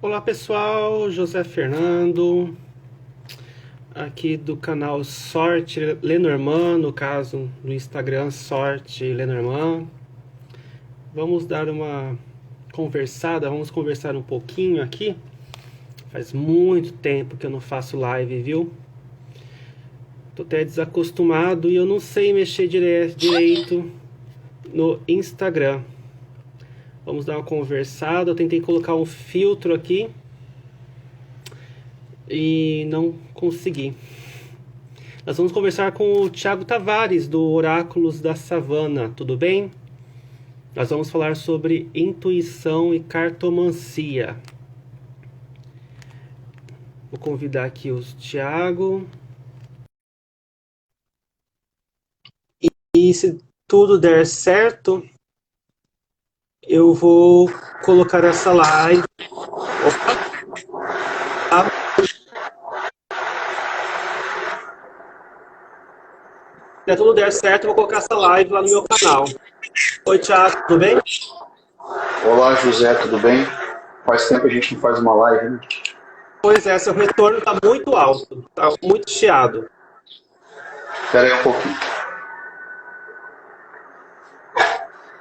Olá pessoal, José Fernando, aqui do canal Sorte Lenormand, no caso do Instagram Sorte Lenormand. Vamos dar uma conversada, vamos conversar um pouquinho aqui. Faz muito tempo que eu não faço live, viu? Tô até desacostumado e eu não sei mexer direito no Instagram. Vamos dar uma conversada. Eu tentei colocar um filtro aqui e não consegui. Nós vamos conversar com o Thiago Tavares, do Oráculos da Savana, tudo bem? Nós vamos falar sobre intuição e cartomancia. Vou convidar aqui o Thiago. E se tudo der certo, eu vou colocar essa live. Opa! Se tudo der certo, eu vou colocar essa live lá no meu canal. Oi, Thiago, tudo bem? Olá, José, tudo bem? Faz tempo que a gente não faz uma live, né? Pois é, seu retorno está muito alto, está muito chiado. Espera aí um pouquinho.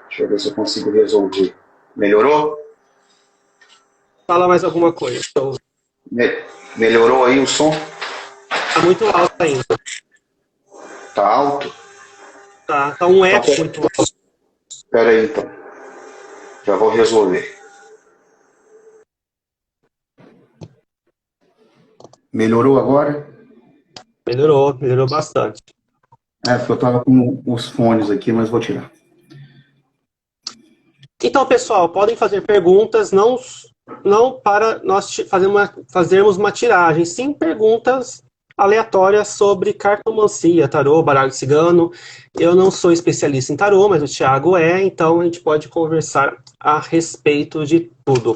Deixa eu ver se eu consigo resolver. Melhorou? Fala mais alguma coisa. Melhorou aí o som? Está muito alto ainda. Tá alto? Tá um eco muito alto. Espera aí, então. Já vou resolver. Melhorou agora? Melhorou bastante. Porque eu tava com os fones aqui, mas vou tirar. Então, pessoal, podem fazer perguntas, não para nós fazermos uma tiragem, sim perguntas aleatórias sobre cartomancia, tarô, baralho cigano. Eu não sou especialista em tarô, mas o Thiago é, então a gente pode conversar a respeito de tudo.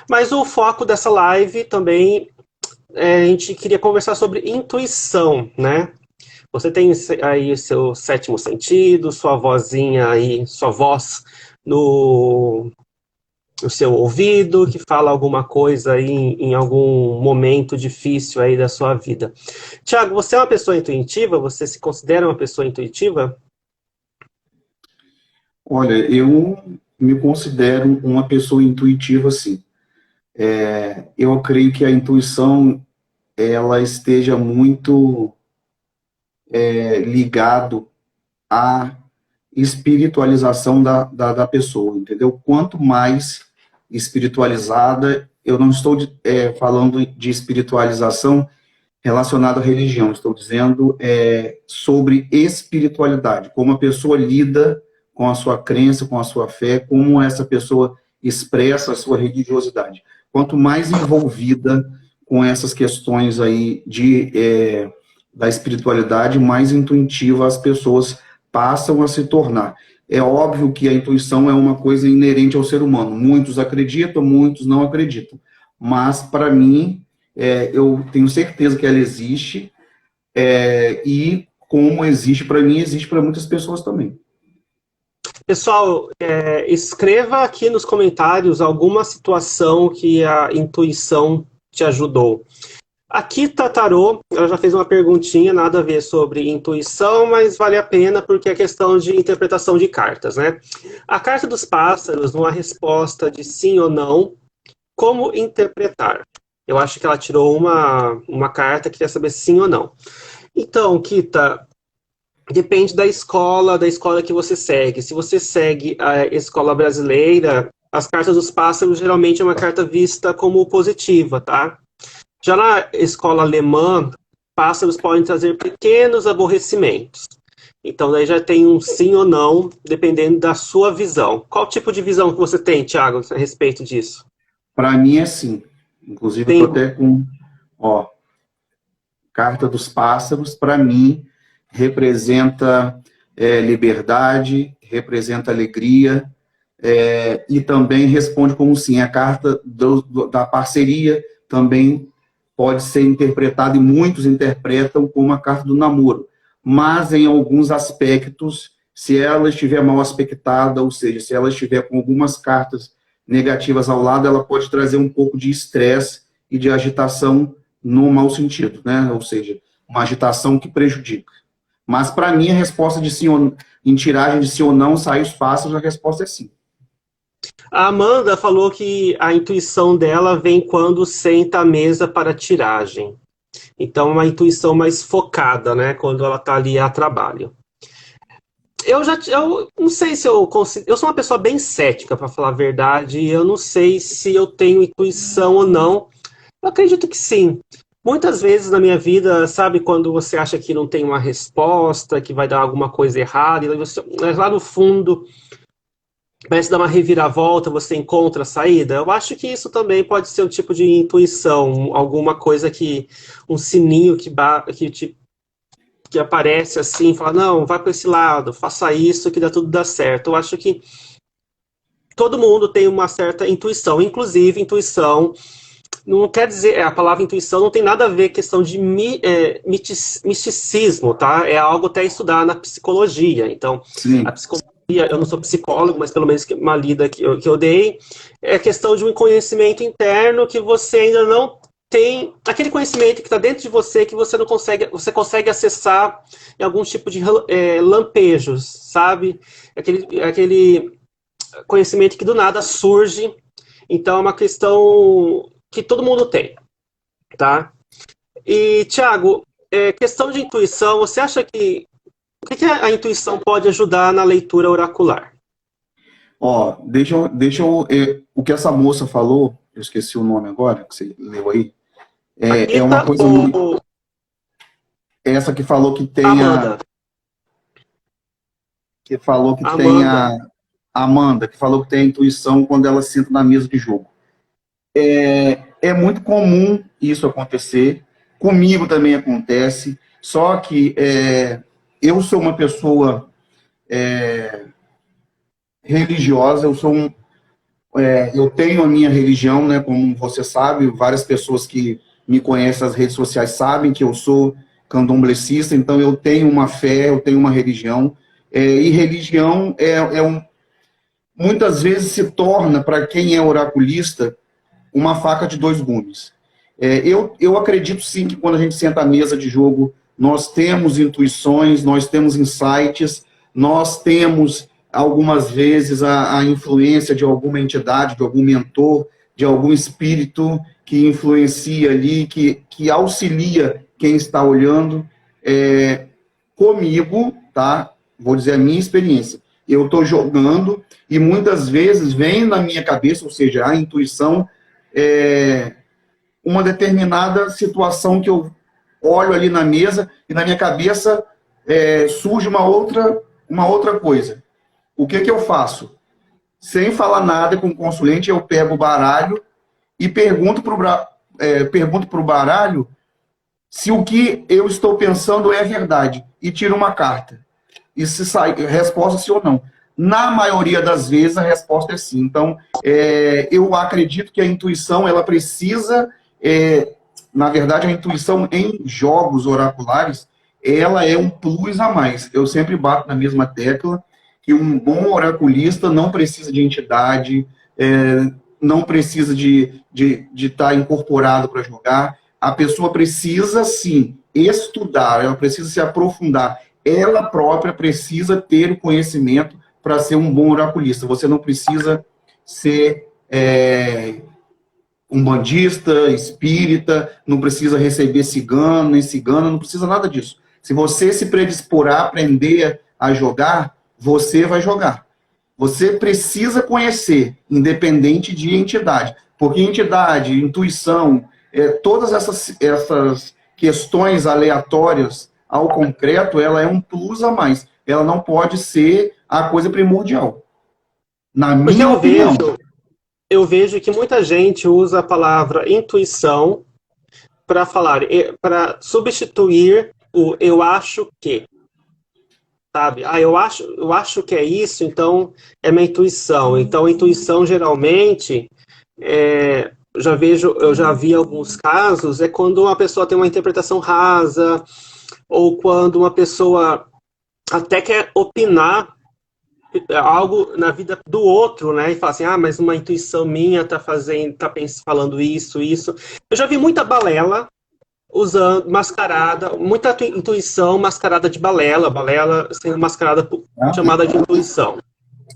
Mas o foco dessa live também, a gente queria conversar sobre intuição, né? Você tem aí seu sétimo sentido, sua vozinha aí, sua voz no seu ouvido, que fala alguma coisa aí em algum momento difícil aí da sua vida. Thiago, você é uma pessoa intuitiva? Você se considera uma pessoa intuitiva? Olha, eu me considero uma pessoa intuitiva, sim. Eu creio que a intuição, ela esteja muito ligado à espiritualização da pessoa, entendeu? Quanto mais espiritualizada, eu não estou falando de espiritualização relacionada à religião, estou dizendo sobre espiritualidade, como a pessoa lida com a sua crença, com a sua fé, como essa pessoa expressa a sua religiosidade. Quanto mais envolvida com essas questões aí da espiritualidade, mais intuitiva as pessoas passam a se tornar. É óbvio que a intuição é uma coisa inerente ao ser humano. Muitos acreditam, muitos não acreditam. Mas, para mim, eu tenho certeza que ela existe, e como existe para mim, existe para muitas pessoas também. Pessoal, escreva aqui nos comentários alguma situação que a intuição te ajudou. A Kita Tarô, ela já fez uma perguntinha, nada a ver sobre intuição, mas vale a pena porque é questão de interpretação de cartas, né? A carta dos pássaros, numa resposta de sim ou não, como interpretar? Eu acho que ela tirou uma carta, queria saber sim ou não. Então, Kita, depende da escola que você segue. Se você segue a escola brasileira, as cartas dos pássaros geralmente é uma carta vista como positiva, tá? Já na escola alemã, pássaros podem trazer pequenos aborrecimentos. Então, daí já tem um sim ou não, dependendo da sua visão. Qual tipo de visão que você tem, Thiago, a respeito disso? Para mim é sim. Inclusive, eu estou até com... Carta dos pássaros, para mim, representa liberdade, representa alegria, e também responde como sim. A carta da parceria também pode ser interpretada, e muitos interpretam como a carta do namoro. Mas, em alguns aspectos, se ela estiver mal aspectada, ou seja, se ela estiver com algumas cartas negativas ao lado, ela pode trazer um pouco de estresse e de agitação no mau sentido, né? Ou seja, uma agitação que prejudica. Mas, para mim, a resposta de sim ou, em tiragem de sim ou não, sai os pássaros, a resposta é sim. A Amanda falou que a intuição dela vem quando senta à mesa para tiragem. Então, uma intuição mais focada, né? Quando ela está ali a trabalho. Eu não sei se eu consigo. Eu sou uma pessoa bem cética, para falar a verdade. E eu não sei se eu tenho intuição ou não. Eu acredito que sim. Muitas vezes na minha vida, sabe, quando você acha que não tem uma resposta, que vai dar alguma coisa errada, e você, lá no fundo, parece dar uma reviravolta, você encontra a saída. Eu acho que isso também pode ser um tipo de intuição, alguma coisa que, um sininho que aparece assim, fala, não, vai para esse lado, faça isso que tudo dá certo. Eu acho que todo mundo tem uma certa intuição, inclusive intuição não quer dizer, a palavra intuição não tem nada a ver com questão de misticismo, tá? É algo até estudar na psicologia. Então, a Sim. psicologia, eu não sou psicólogo, mas pelo menos uma lida que eu dei, é questão de um conhecimento interno que você ainda não tem, aquele conhecimento que está dentro de você que você não consegue, você consegue acessar em algum tipo de lampejos, sabe? Aquele conhecimento que do nada surge. Então, é uma questão que todo mundo tem, tá? E, Thiago, questão de intuição, você acha que o que a intuição pode ajudar na leitura oracular? Ó, o que essa moça falou, eu esqueci o nome agora, que você leu aí, é uma Rita coisa muito... ou Essa que falou que tem Amanda? Amanda. a Amanda, que falou que tem a intuição quando ela senta na mesa de jogo. É muito comum isso acontecer, comigo também acontece, só que eu sou uma pessoa religiosa, eu tenho a minha religião, né, como você sabe, várias pessoas que me conhecem nas redes sociais sabem que eu sou candomblessista, então eu tenho uma fé, eu tenho uma religião, e religião muitas vezes se torna, para quem é oraculista, uma faca de dois gumes. Eu acredito sim que quando a gente senta à mesa de jogo, nós temos intuições, nós temos insights, nós temos algumas vezes a influência de alguma entidade, de algum mentor, de algum espírito que influencia ali, que auxilia quem está olhando. Comigo, tá? Vou dizer a minha experiência. Eu estou jogando e muitas vezes vem na minha cabeça, ou seja, a intuição, uma determinada situação que eu olho ali na mesa e na minha cabeça surge uma outra coisa. O que eu faço? Sem falar nada com o consulente, eu pego o baralho e pergunto para o baralho se o que eu estou pensando é verdade e tiro uma carta. E se sai resposta sim ou não. Na maioria das vezes, a resposta é sim. Então, eu acredito que a intuição, ela precisa, na verdade, a intuição em jogos oraculares, ela é um plus a mais. Eu sempre bato na mesma tecla que um bom oraculista não precisa de entidade, não precisa de estar incorporado para jogar. A pessoa precisa, sim, estudar, ela precisa se aprofundar. Ela própria precisa ter o conhecimento para ser um bom oraculista. Você não precisa ser um bandista, espírita, não precisa receber cigano, nem cigana, não precisa nada disso. Se você se predispor a aprender a jogar, você vai jogar. Você precisa conhecer, independente de entidade. Porque entidade, intuição, todas essas questões aleatórias ao concreto, ela é um plus a mais. Ela não pode ser a coisa primordial. Na Porque minha opinião. eu vejo que muita gente usa a palavra intuição para falar, para substituir o eu acho que. Sabe? Eu acho que é isso, então é minha intuição. Então, a intuição geralmente eu já vi alguns casos, é quando uma pessoa tem uma interpretação rasa, ou quando uma pessoa até quer opinar algo na vida do outro, né? E fala assim, mas uma intuição minha falando isso, isso. Eu já vi muita balela usando mascarada, muita intuição mascarada de balela sendo mascarada chamada de intuição.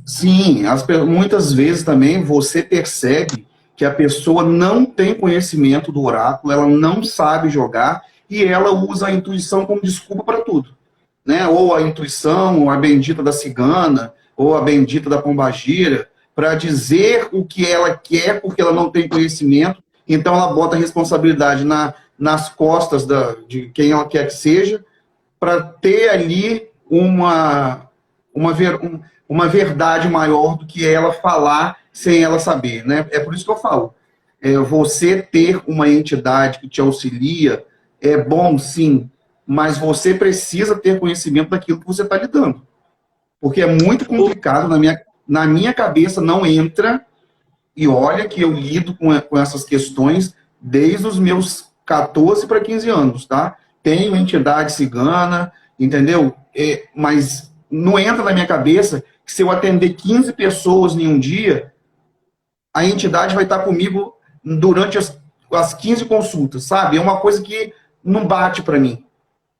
Sim, muitas vezes também você percebe que a pessoa não tem conhecimento do oráculo, ela não sabe jogar e ela usa a intuição como desculpa para tudo, né? Ou a intuição, ou a bendita da cigana, ou a bendita da pombagira, para dizer o que ela quer porque ela não tem conhecimento, então ela bota a responsabilidade nas costas de quem ela quer que seja, para ter ali uma verdade maior do que ela falar sem ela saber, né? É por isso que eu falo. Você ter uma entidade que te auxilia é bom, sim, mas você precisa ter conhecimento daquilo que você está lidando. Porque é muito complicado, na minha cabeça não entra, e olha que eu lido com essas questões desde os meus 14 para 15 anos, tá? Tenho entidade cigana, entendeu? Mas não entra na minha cabeça que se eu atender 15 pessoas em um dia, a entidade vai estar comigo durante as 15 consultas, sabe? É uma coisa que não bate para mim.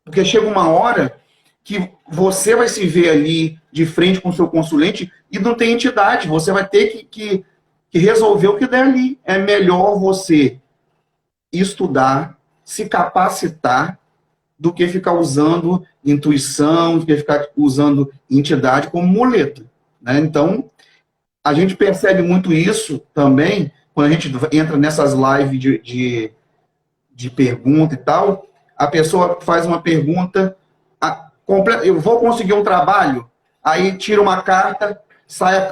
Porque chega uma hora que você vai se ver ali de frente com o seu consulente e não tem entidade. Você vai ter que resolver o que der ali. É melhor você estudar, se capacitar, do que ficar usando intuição, do que ficar usando entidade como muleta, né? Então, a gente percebe muito isso também quando a gente entra nessas lives de pergunta e tal. A pessoa faz uma pergunta, eu vou conseguir um trabalho, aí tira uma carta,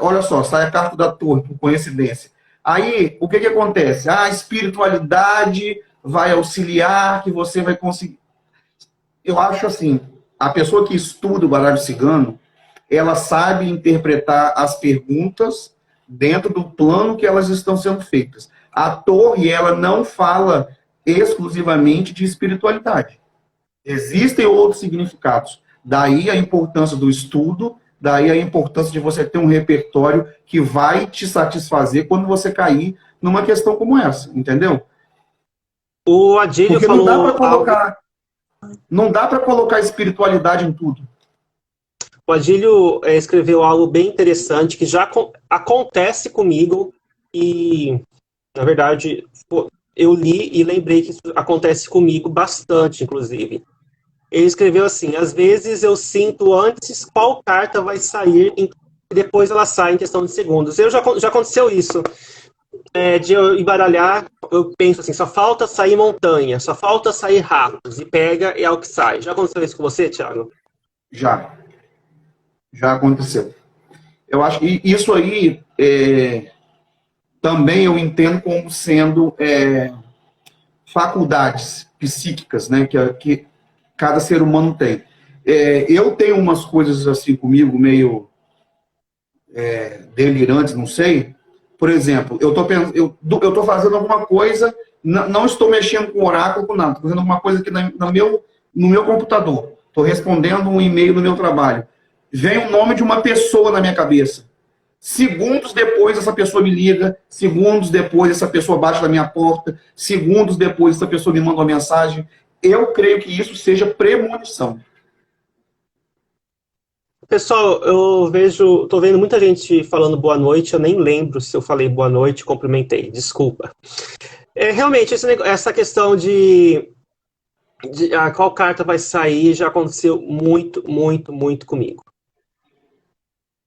olha só, sai a carta da torre, por coincidência. Aí, o que acontece? A espiritualidade vai auxiliar, que você vai conseguir. Eu acho assim, a pessoa que estuda o baralho cigano, ela sabe interpretar as perguntas dentro do plano que elas estão sendo feitas. A torre, ela não fala exclusivamente de espiritualidade. Existem outros significados. Daí a importância do estudo, daí a importância de você ter um repertório que vai te satisfazer quando você cair numa questão como essa, entendeu? O Adílio Porque falou... não dá para colocar espiritualidade em tudo. O Adílio escreveu algo bem interessante que já acontece comigo e, na verdade, eu li e lembrei que isso acontece comigo bastante, inclusive. Ele escreveu assim, às vezes eu sinto antes qual carta vai sair e depois ela sai em questão de segundos. Já aconteceu isso. De eu embaralhar, eu penso assim, só falta sair montanha, só falta sair ratos, e pega e é o que sai. Já aconteceu isso com você, Thiago? Já aconteceu. Eu acho que isso aí também eu entendo como sendo faculdades psíquicas, né, que cada ser humano tem. Eu tenho umas coisas assim comigo, meio delirantes, não sei. Por exemplo, eu tô fazendo alguma coisa, não estou mexendo com o oráculo, com nada, estou fazendo alguma coisa aqui no meu computador. Estou respondendo um e-mail no meu trabalho. Vem o nome de uma pessoa na minha cabeça. Segundos depois, essa pessoa me liga. Segundos depois, essa pessoa bate na minha porta. Segundos depois, essa pessoa me manda uma mensagem. Eu creio que isso seja premonição. Pessoal, tô vendo muita gente falando boa noite, eu nem lembro se eu falei boa noite, cumprimentei, desculpa. Realmente, essa questão de qual carta vai sair já aconteceu muito, muito, muito comigo.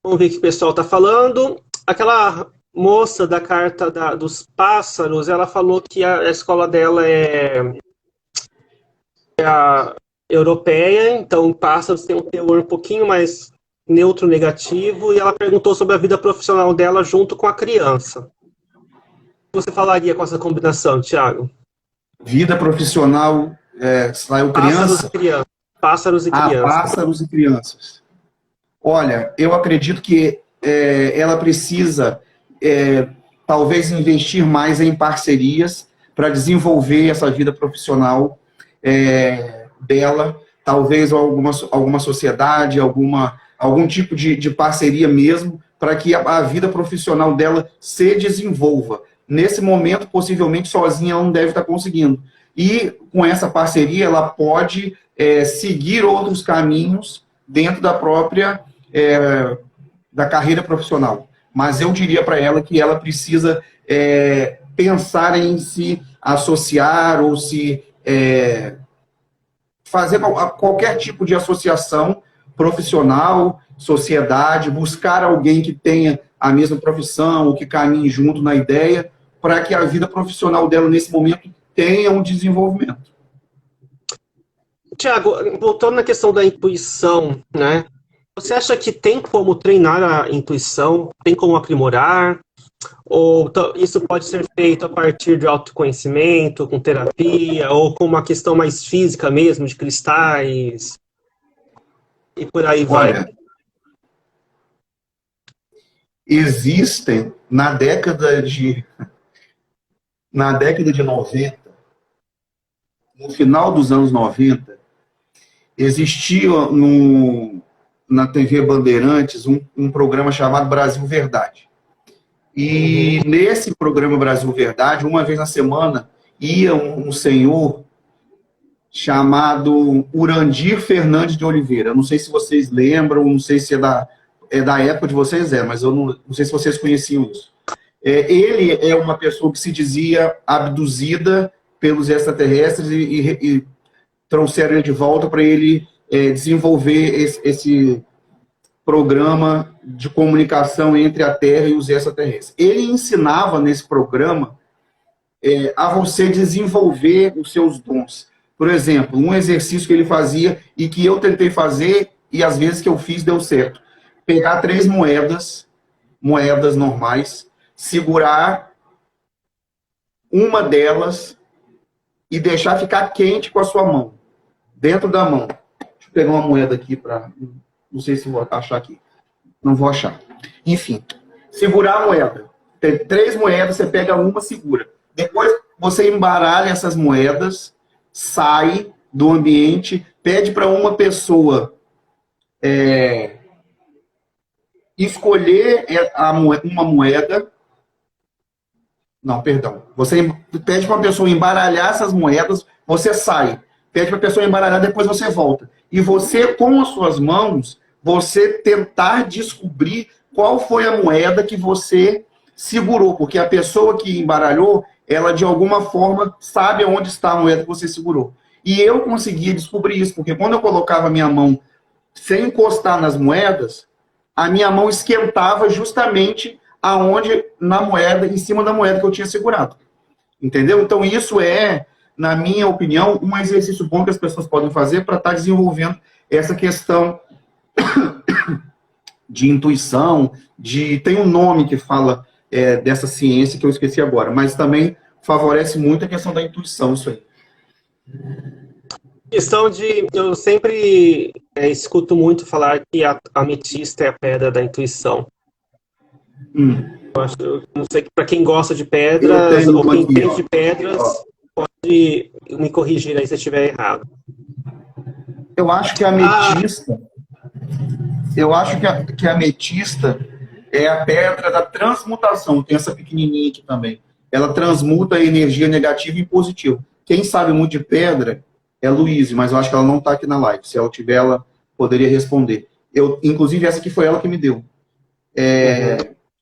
Vamos ver o que o pessoal está falando. Aquela moça da carta dos pássaros, ela falou que a escola dela é a europeia, então pássaros tem um teor um pouquinho mais neutro, negativo, e ela perguntou sobre a vida profissional dela junto com a criança. O que você falaria com essa combinação, Thiago? Vida profissional, saiu criança? Pássaros e crianças. Pássaros e crianças. Olha, eu acredito que ela precisa talvez investir mais em parcerias para desenvolver essa vida profissional dela, talvez alguma sociedade, alguma algum tipo de parceria mesmo, para que a vida profissional dela se desenvolva. Nesse momento, possivelmente, sozinha ela não deve estar conseguindo. E com essa parceria, ela pode seguir outros caminhos dentro da própria da carreira profissional. Mas eu diria para ela que ela precisa pensar em se associar ou se fazer qualquer tipo de associação profissional, sociedade, buscar alguém que tenha a mesma profissão ou que caminhe junto na ideia, para que a vida profissional dela, nesse momento, tenha um desenvolvimento. Tiago, voltando na questão da intuição, né? Você acha que tem como treinar a intuição? Tem como aprimorar? Ou isso pode ser feito a partir de autoconhecimento, com terapia, ou com uma questão mais física mesmo, de cristais? E por aí vai. Olha, existem, na década de 90, no final dos anos 90, existia na TV Bandeirantes um programa chamado Brasil Verdade. E nesse programa Brasil Verdade, uma vez na semana, ia um senhor chamado Urandir Fernandes de Oliveira. Não sei se vocês lembram, não sei se é da época de vocês, mas eu não sei se vocês conheciam isso. Ele é uma pessoa que se dizia abduzida pelos extraterrestres e trouxeram ele de volta para ele desenvolver esse programa de comunicação entre a Terra e os extraterrestres. Ele ensinava nesse programa a você desenvolver os seus dons. Por exemplo, um exercício que ele fazia e que eu tentei fazer e às vezes que eu fiz deu certo. Pegar 3 moedas normais, segurar uma delas e deixar ficar quente com a sua mão, dentro da mão. Deixa eu pegar uma moeda aqui para... Não sei se vou achar aqui. Não vou achar. Enfim, segurar a moeda. Tem 3 moedas, você pega uma, segura. Depois você embaralha essas moedas, sai do ambiente, pede para uma pessoa escolher uma moeda. Não, perdão. Você pede para uma pessoa embaralhar essas moedas, você sai. Pede para a pessoa embaralhar, depois você volta. E você, com as suas mãos, você tentar descobrir qual foi a moeda que você segurou. Porque a pessoa que embaralhou, ela de alguma forma sabe onde está a moeda que você segurou. E eu conseguia descobrir isso, porque quando eu colocava a minha mão sem encostar nas moedas, a minha mão esquentava justamente na moeda, em cima da moeda que eu tinha segurado. Entendeu? Então isso na minha opinião, um exercício bom que as pessoas podem fazer para estar desenvolvendo essa questão de intuição, tem um nome que fala dessa ciência que eu esqueci agora, mas também favorece muito a questão da intuição, isso aí. Eu sempre escuto muito falar que a ametista é a pedra da intuição. Eu não sei, para quem gosta de pedras ou quem entende de pedras, pode me corrigir aí se eu estiver errado. Eu acho que a ametista, que a ametista é a pedra da transmutação. Tem essa pequenininha aqui também. Ela transmuta a energia negativa em positiva. Quem sabe muito de pedra é a Luíse, mas eu acho que ela não está aqui na live. Se ela tiver, ela poderia responder. Inclusive, essa aqui foi ela que me deu.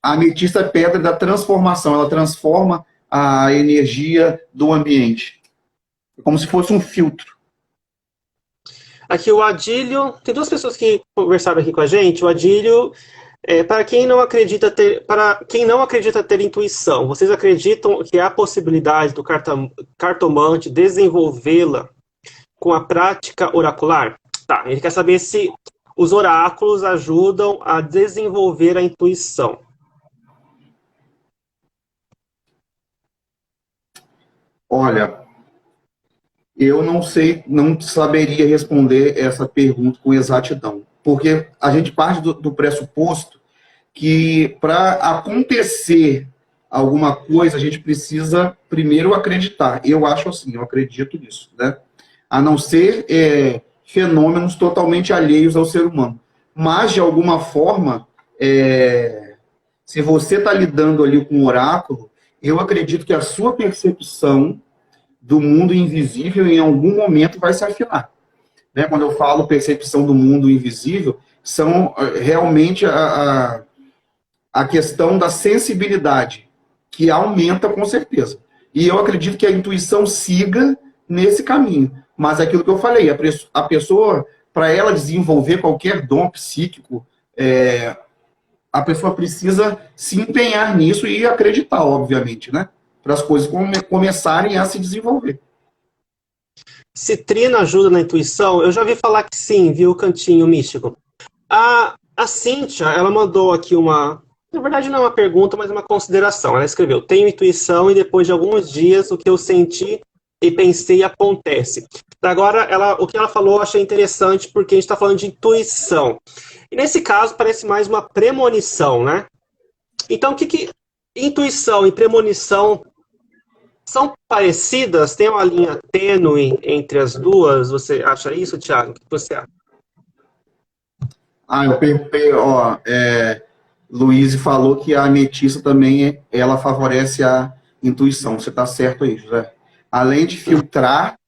A ametista é pedra da transformação. Ela transforma a energia do ambiente. É como se fosse um filtro. Aqui o Adílio, tem 2 pessoas que conversaram aqui com a gente. O Adílio, para quem não acredita ter intuição, vocês acreditam que há a possibilidade do cartomante desenvolvê-la com a prática oracular? Tá, ele quer saber se os oráculos ajudam a desenvolver a intuição. Olha, eu não saberia responder essa pergunta com exatidão, porque a gente parte do pressuposto que para acontecer alguma coisa a gente precisa primeiro acreditar. Eu acho assim, eu acredito nisso, né? A não ser fenômenos totalmente alheios ao ser humano. mas de alguma forma, se você está lidando ali com o oráculo, eu acredito que a sua percepção do mundo invisível em algum momento vai se afinar. Né? Quando eu falo percepção do mundo invisível, são realmente a questão da sensibilidade, que aumenta com certeza. E eu acredito que a intuição siga nesse caminho. Mas é aquilo que eu falei, a pessoa, para ela desenvolver qualquer dom psíquico, a pessoa precisa se empenhar nisso e acreditar, obviamente, né? Para as coisas começarem a se desenvolver. Citrina ajuda na intuição? Eu já ouvi falar que sim, viu, Cantinho Místico. A Cíntia, ela mandou aqui uma... Na verdade não é uma pergunta, mas uma consideração. Ela escreveu, tenho intuição e depois de alguns dias o que eu senti e pensei acontece. Agora, o que ela falou eu achei interessante porque a gente está falando de intuição. E nesse caso parece mais uma premonição, né? Então, intuição e premonição são parecidas? Tem uma linha tênue entre as duas? Você acha isso, Thiago? O que você acha? Eu perguntei, Luiz falou que a ametista também, ela favorece a intuição. Você está certo aí, José. Além de filtrar,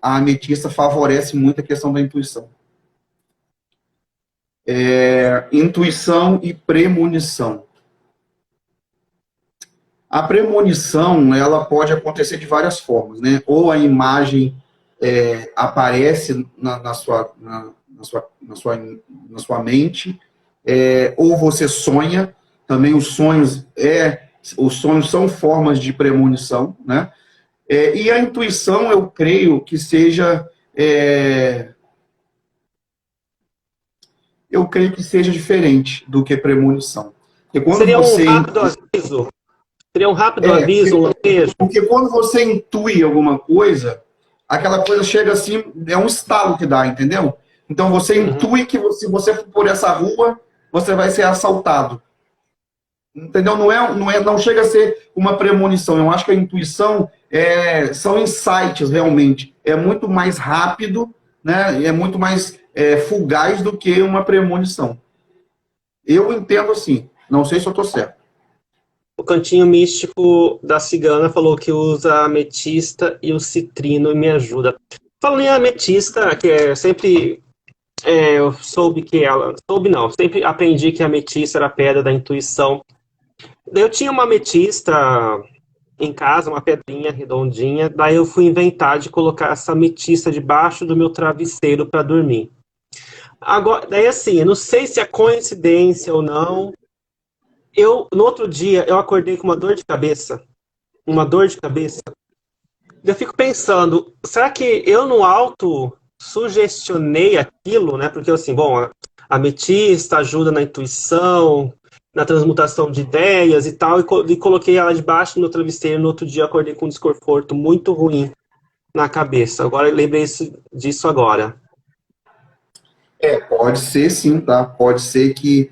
a ametista favorece muito a questão da intuição. Intuição e premonição. A premonição, ela pode acontecer de várias formas, né? Ou a imagem aparece na sua mente, ou você sonha. Também os sonhos são formas de premonição, né? E a intuição, eu creio que seja diferente do que premonição. Porque quando Seria um rápido aviso? Seria um rápido aviso, um lampejo? Porque quando você intui alguma coisa, aquela coisa chega assim, é um estalo que dá, entendeu? Então você intui que se você for por essa rua, você vai ser assaltado. Entendeu? Não chega a ser uma premonição. Eu acho que a intuição são insights, realmente. É muito mais rápido, né? É muito mais fugaz do que uma premonição. Eu entendo assim. Não sei se eu estou certo. O Cantinho Místico da Cigana falou que usa a ametista e o citrino e me ajuda. Falando em ametista, que sempre... eu soube que ela... Soube não, sempre aprendi que a ametista era a pedra da intuição. Eu tinha uma ametista em casa, uma pedrinha redondinha, daí eu fui inventar de colocar essa ametista debaixo do meu travesseiro para dormir. Agora, daí assim, eu não sei se é coincidência ou não, no outro dia eu acordei com uma dor de cabeça, eu fico pensando, será que eu no alto sugestionei aquilo, né? Porque assim, bom, a ametista ajuda na intuição, na transmutação de ideias e tal, e coloquei ela debaixo do meu travesseiro. No outro dia eu acordei com um desconforto muito ruim na cabeça. Agora eu lembrei disso agora. Pode ser sim, tá? Pode ser que...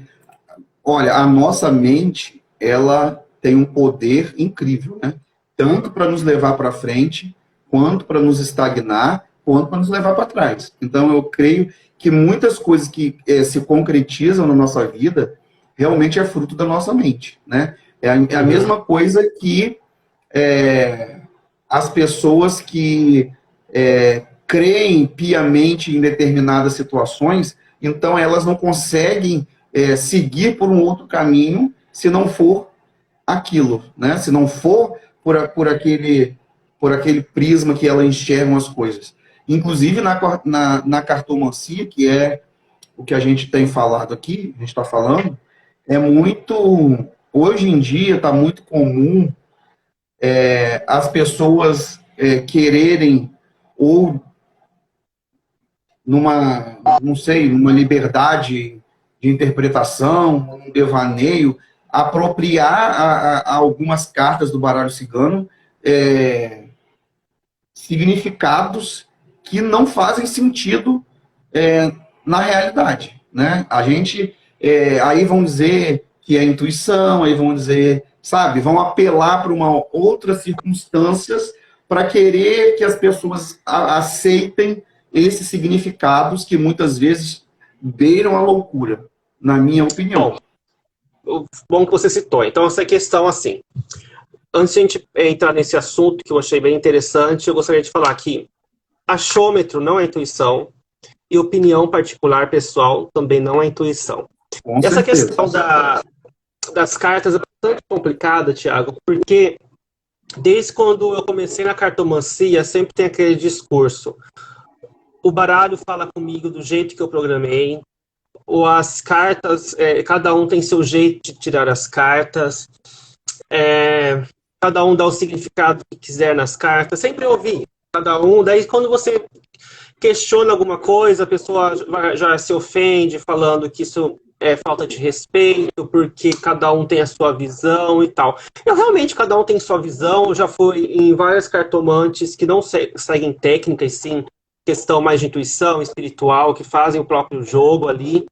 Olha, a nossa mente, ela tem um poder incrível, né? Tanto para nos levar para frente, quanto para nos estagnar, quanto para nos levar para trás. Então, eu creio que muitas coisas que se concretizam na nossa vida realmente é fruto da nossa mente, né? É a mesma coisa que as pessoas que creem piamente em determinadas situações, então elas não conseguem seguir por um outro caminho se não for aquilo, né? Se não for por aquele prisma que elas enxergam as coisas. Inclusive na cartomancia, que é o que a gente tem falado aqui, a gente está falando, hoje em dia está muito comum as pessoas quererem, ou numa liberdade de interpretação, um devaneio, apropriar a algumas cartas do baralho cigano significados que não fazem sentido na realidade, né? A gente, aí vão dizer que é intuição, aí vão dizer, sabe, vão apelar para outras circunstâncias para querer que as pessoas aceitem esses significados que muitas vezes beiram a loucura, na minha opinião. Bom que você citou. Então, essa questão, assim, antes de a gente entrar nesse assunto, que eu achei bem interessante, eu gostaria de falar que achômetro não é intuição e opinião particular pessoal também não é intuição. Com Essa certeza. questão das cartas é bastante complicada, Thiago, porque desde quando eu comecei na cartomancia, sempre tem aquele discurso. O baralho fala comigo do jeito que eu programei, ou as cartas, cada um tem seu jeito de tirar as cartas, cada um dá o significado que quiser nas cartas, sempre ouvi cada um, daí quando você questiona alguma coisa, a pessoa já se ofende falando que isso é falta de respeito, porque cada um tem a sua visão e tal. Realmente, cada um tem sua visão, já fui em várias cartomantes que não seguem técnicas, sim, questão mais de intuição, espiritual, que fazem o próprio jogo ali.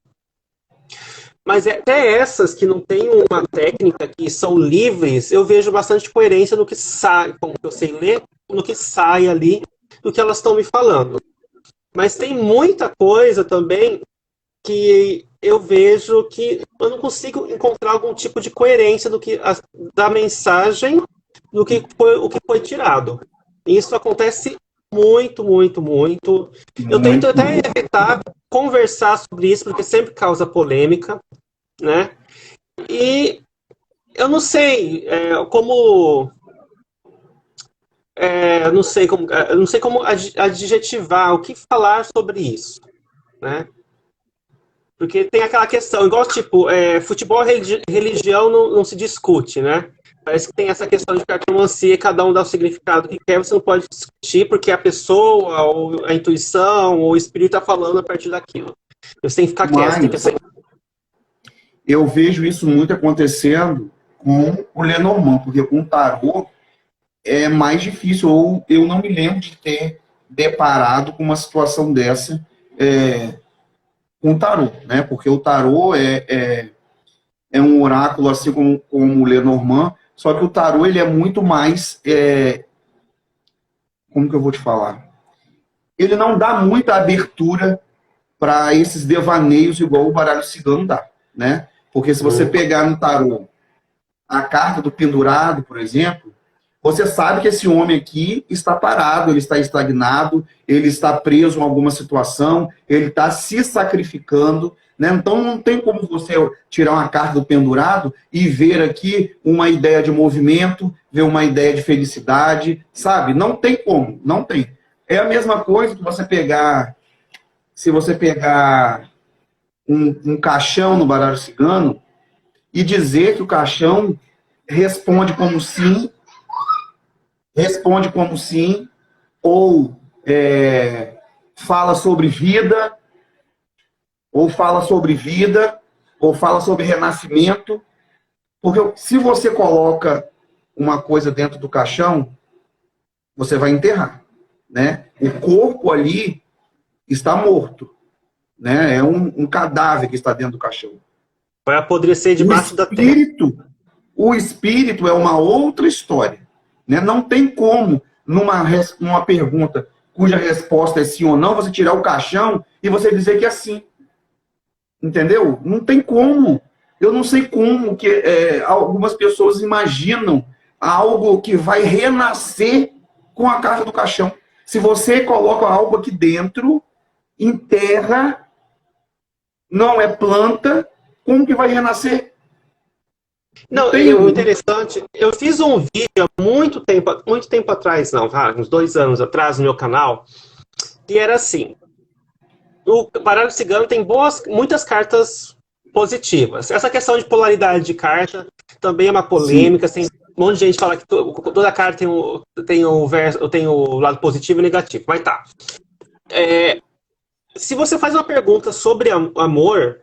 Mas até essas que não têm uma técnica, que são livres, eu vejo bastante coerência no que sai, como eu sei ler, no que sai ali, do que elas estão me falando. Mas tem muita coisa também que eu vejo que eu não consigo encontrar algum tipo de coerência da mensagem do que o que foi tirado. E isso acontece muito, muito, muito. Eu tento até evitar conversar sobre isso, porque sempre causa polêmica, né? E eu não sei como... eu não sei como adjetivar, o que falar sobre isso, né? Porque tem aquela questão, igual tipo, futebol e religião não se discute, né? Parece que tem essa questão de cartomancia, cada um dá o significado que quer, você não pode discutir porque a pessoa, ou a intuição, ou o espírito está falando a partir daquilo. Você tem que ficar quieto, tem que ser... Eu vejo isso muito acontecendo com o Lenormand, porque com o tarô é mais difícil, ou eu não me lembro de ter deparado com uma situação dessa com o tarô, né? Porque o tarô é um oráculo assim como o Lenormand, só que o tarô ele é muito mais... como que eu vou te falar? Ele não dá muita abertura para esses devaneios igual o baralho cigano dá, né? Porque se você pegar no tarô a carta do pendurado, por exemplo, você sabe que esse homem aqui está parado, ele está estagnado, ele está preso em alguma situação, ele está se sacrificando, né? Então não tem como você tirar uma carta do pendurado e ver aqui uma ideia de movimento, ver uma ideia de felicidade, sabe? Não tem como, não tem. É a mesma coisa que você pegar, se você pegar um caixão no baralho cigano e dizer que o caixão responde como sim, ou fala sobre vida, ou fala sobre vida, ou fala sobre renascimento, porque se você coloca uma coisa dentro do caixão, você vai enterrar, né? O corpo ali está morto, né? É um cadáver que está dentro do caixão. Vai apodrecer debaixo da terra. O espírito é uma outra história, né? Não tem como, numa pergunta cuja resposta é sim ou não, você tirar o caixão e você dizer que é sim. Entendeu? Não tem como. Eu não sei como que algumas pessoas imaginam algo que vai renascer com a carta do caixão. Se você coloca algo aqui dentro, enterra, não é planta, como que vai renascer? Não, o interessante, eu fiz um vídeo há muito tempo atrás, não, uns 2 anos atrás no meu canal, que era assim, o baralho cigano tem muitas cartas positivas. Essa questão de polaridade de carta também é uma polêmica, tem um monte de gente fala que toda carta tem o lado positivo e negativo, mas tá. Se você faz uma pergunta sobre amor,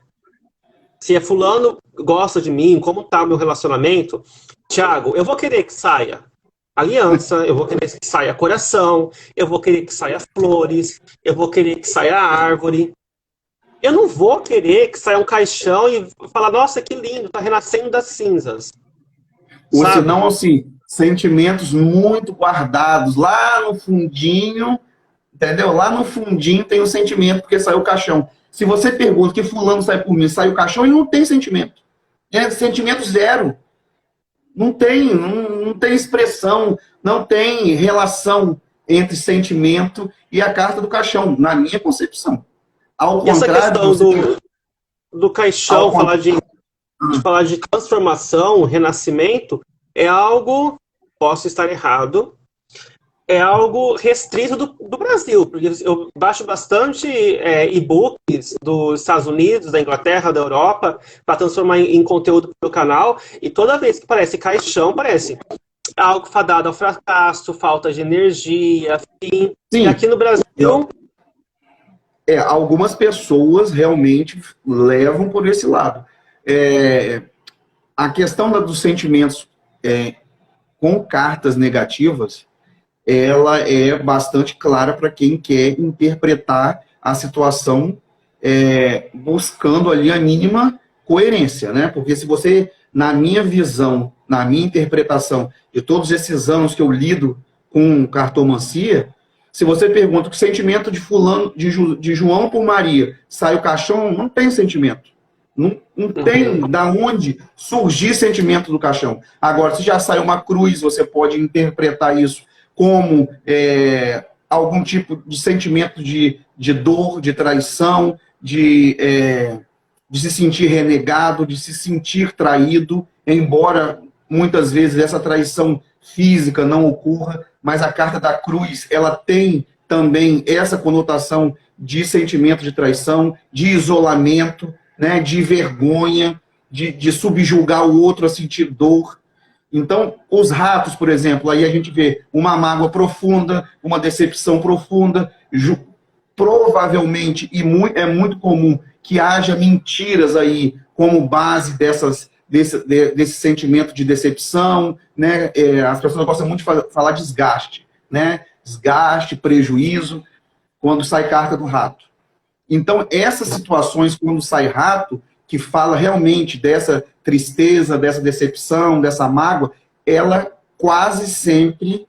se fulano gosta de mim, como tá o meu relacionamento, Thiago, eu vou querer que saia aliança, eu vou querer que saia coração, eu vou querer que saia flores, eu vou querer que saia árvore. Eu não vou querer que saia um caixão e falar, nossa, que lindo, tá renascendo das cinzas. Ou senão, assim, sentimentos muito guardados lá no fundinho, entendeu? Lá no fundinho tem o sentimento porque saiu o caixão. Se você pergunta que fulano sai por mim, sai o caixão, ele não tem sentimento. É sentimento zero. Não tem expressão, não tem relação entre sentimento e a carta do caixão, na minha concepção. Ao E essa contrário, questão do caixão, falar de transformação, renascimento, é algo, posso estar errado, é algo restrito do Brasil, porque eu baixo bastante e-books dos Estados Unidos, da Inglaterra, da Europa, para transformar em conteúdo para o canal, e toda vez que parece caixão, parece algo fadado ao fracasso, falta de energia, fim. Sim, e aqui no Brasil... algumas pessoas realmente levam por esse lado. A questão dos sentimentos com cartas negativas, ela é bastante clara para quem quer interpretar a situação buscando ali a mínima coerência, né? Porque se você, na minha visão, na minha interpretação de todos esses anos que eu lido com cartomancia, se você pergunta que o sentimento de fulano, de João por Maria, sai o caixão, não tem sentimento. Não tem da onde surgir sentimento do caixão. Agora, se já sai uma cruz, você pode interpretar isso como algum tipo de sentimento de dor, de traição, de se sentir renegado, de se sentir traído, embora muitas vezes essa traição física não ocorra, mas a carta da cruz, ela tem também essa conotação de sentimento de traição, de isolamento, né, de vergonha, de subjugar o outro a sentir dor. Então, os ratos, por exemplo, aí a gente vê uma mágoa profunda, uma decepção profunda, provavelmente, e é muito comum que haja mentiras aí como base desse sentimento de decepção, né? As pessoas gostam muito de falar desgaste, né? Desgaste, prejuízo, quando sai carta do rato. Então, essas situações, quando sai rato, que fala realmente dessa tristeza, dessa decepção, dessa mágoa, ela quase sempre,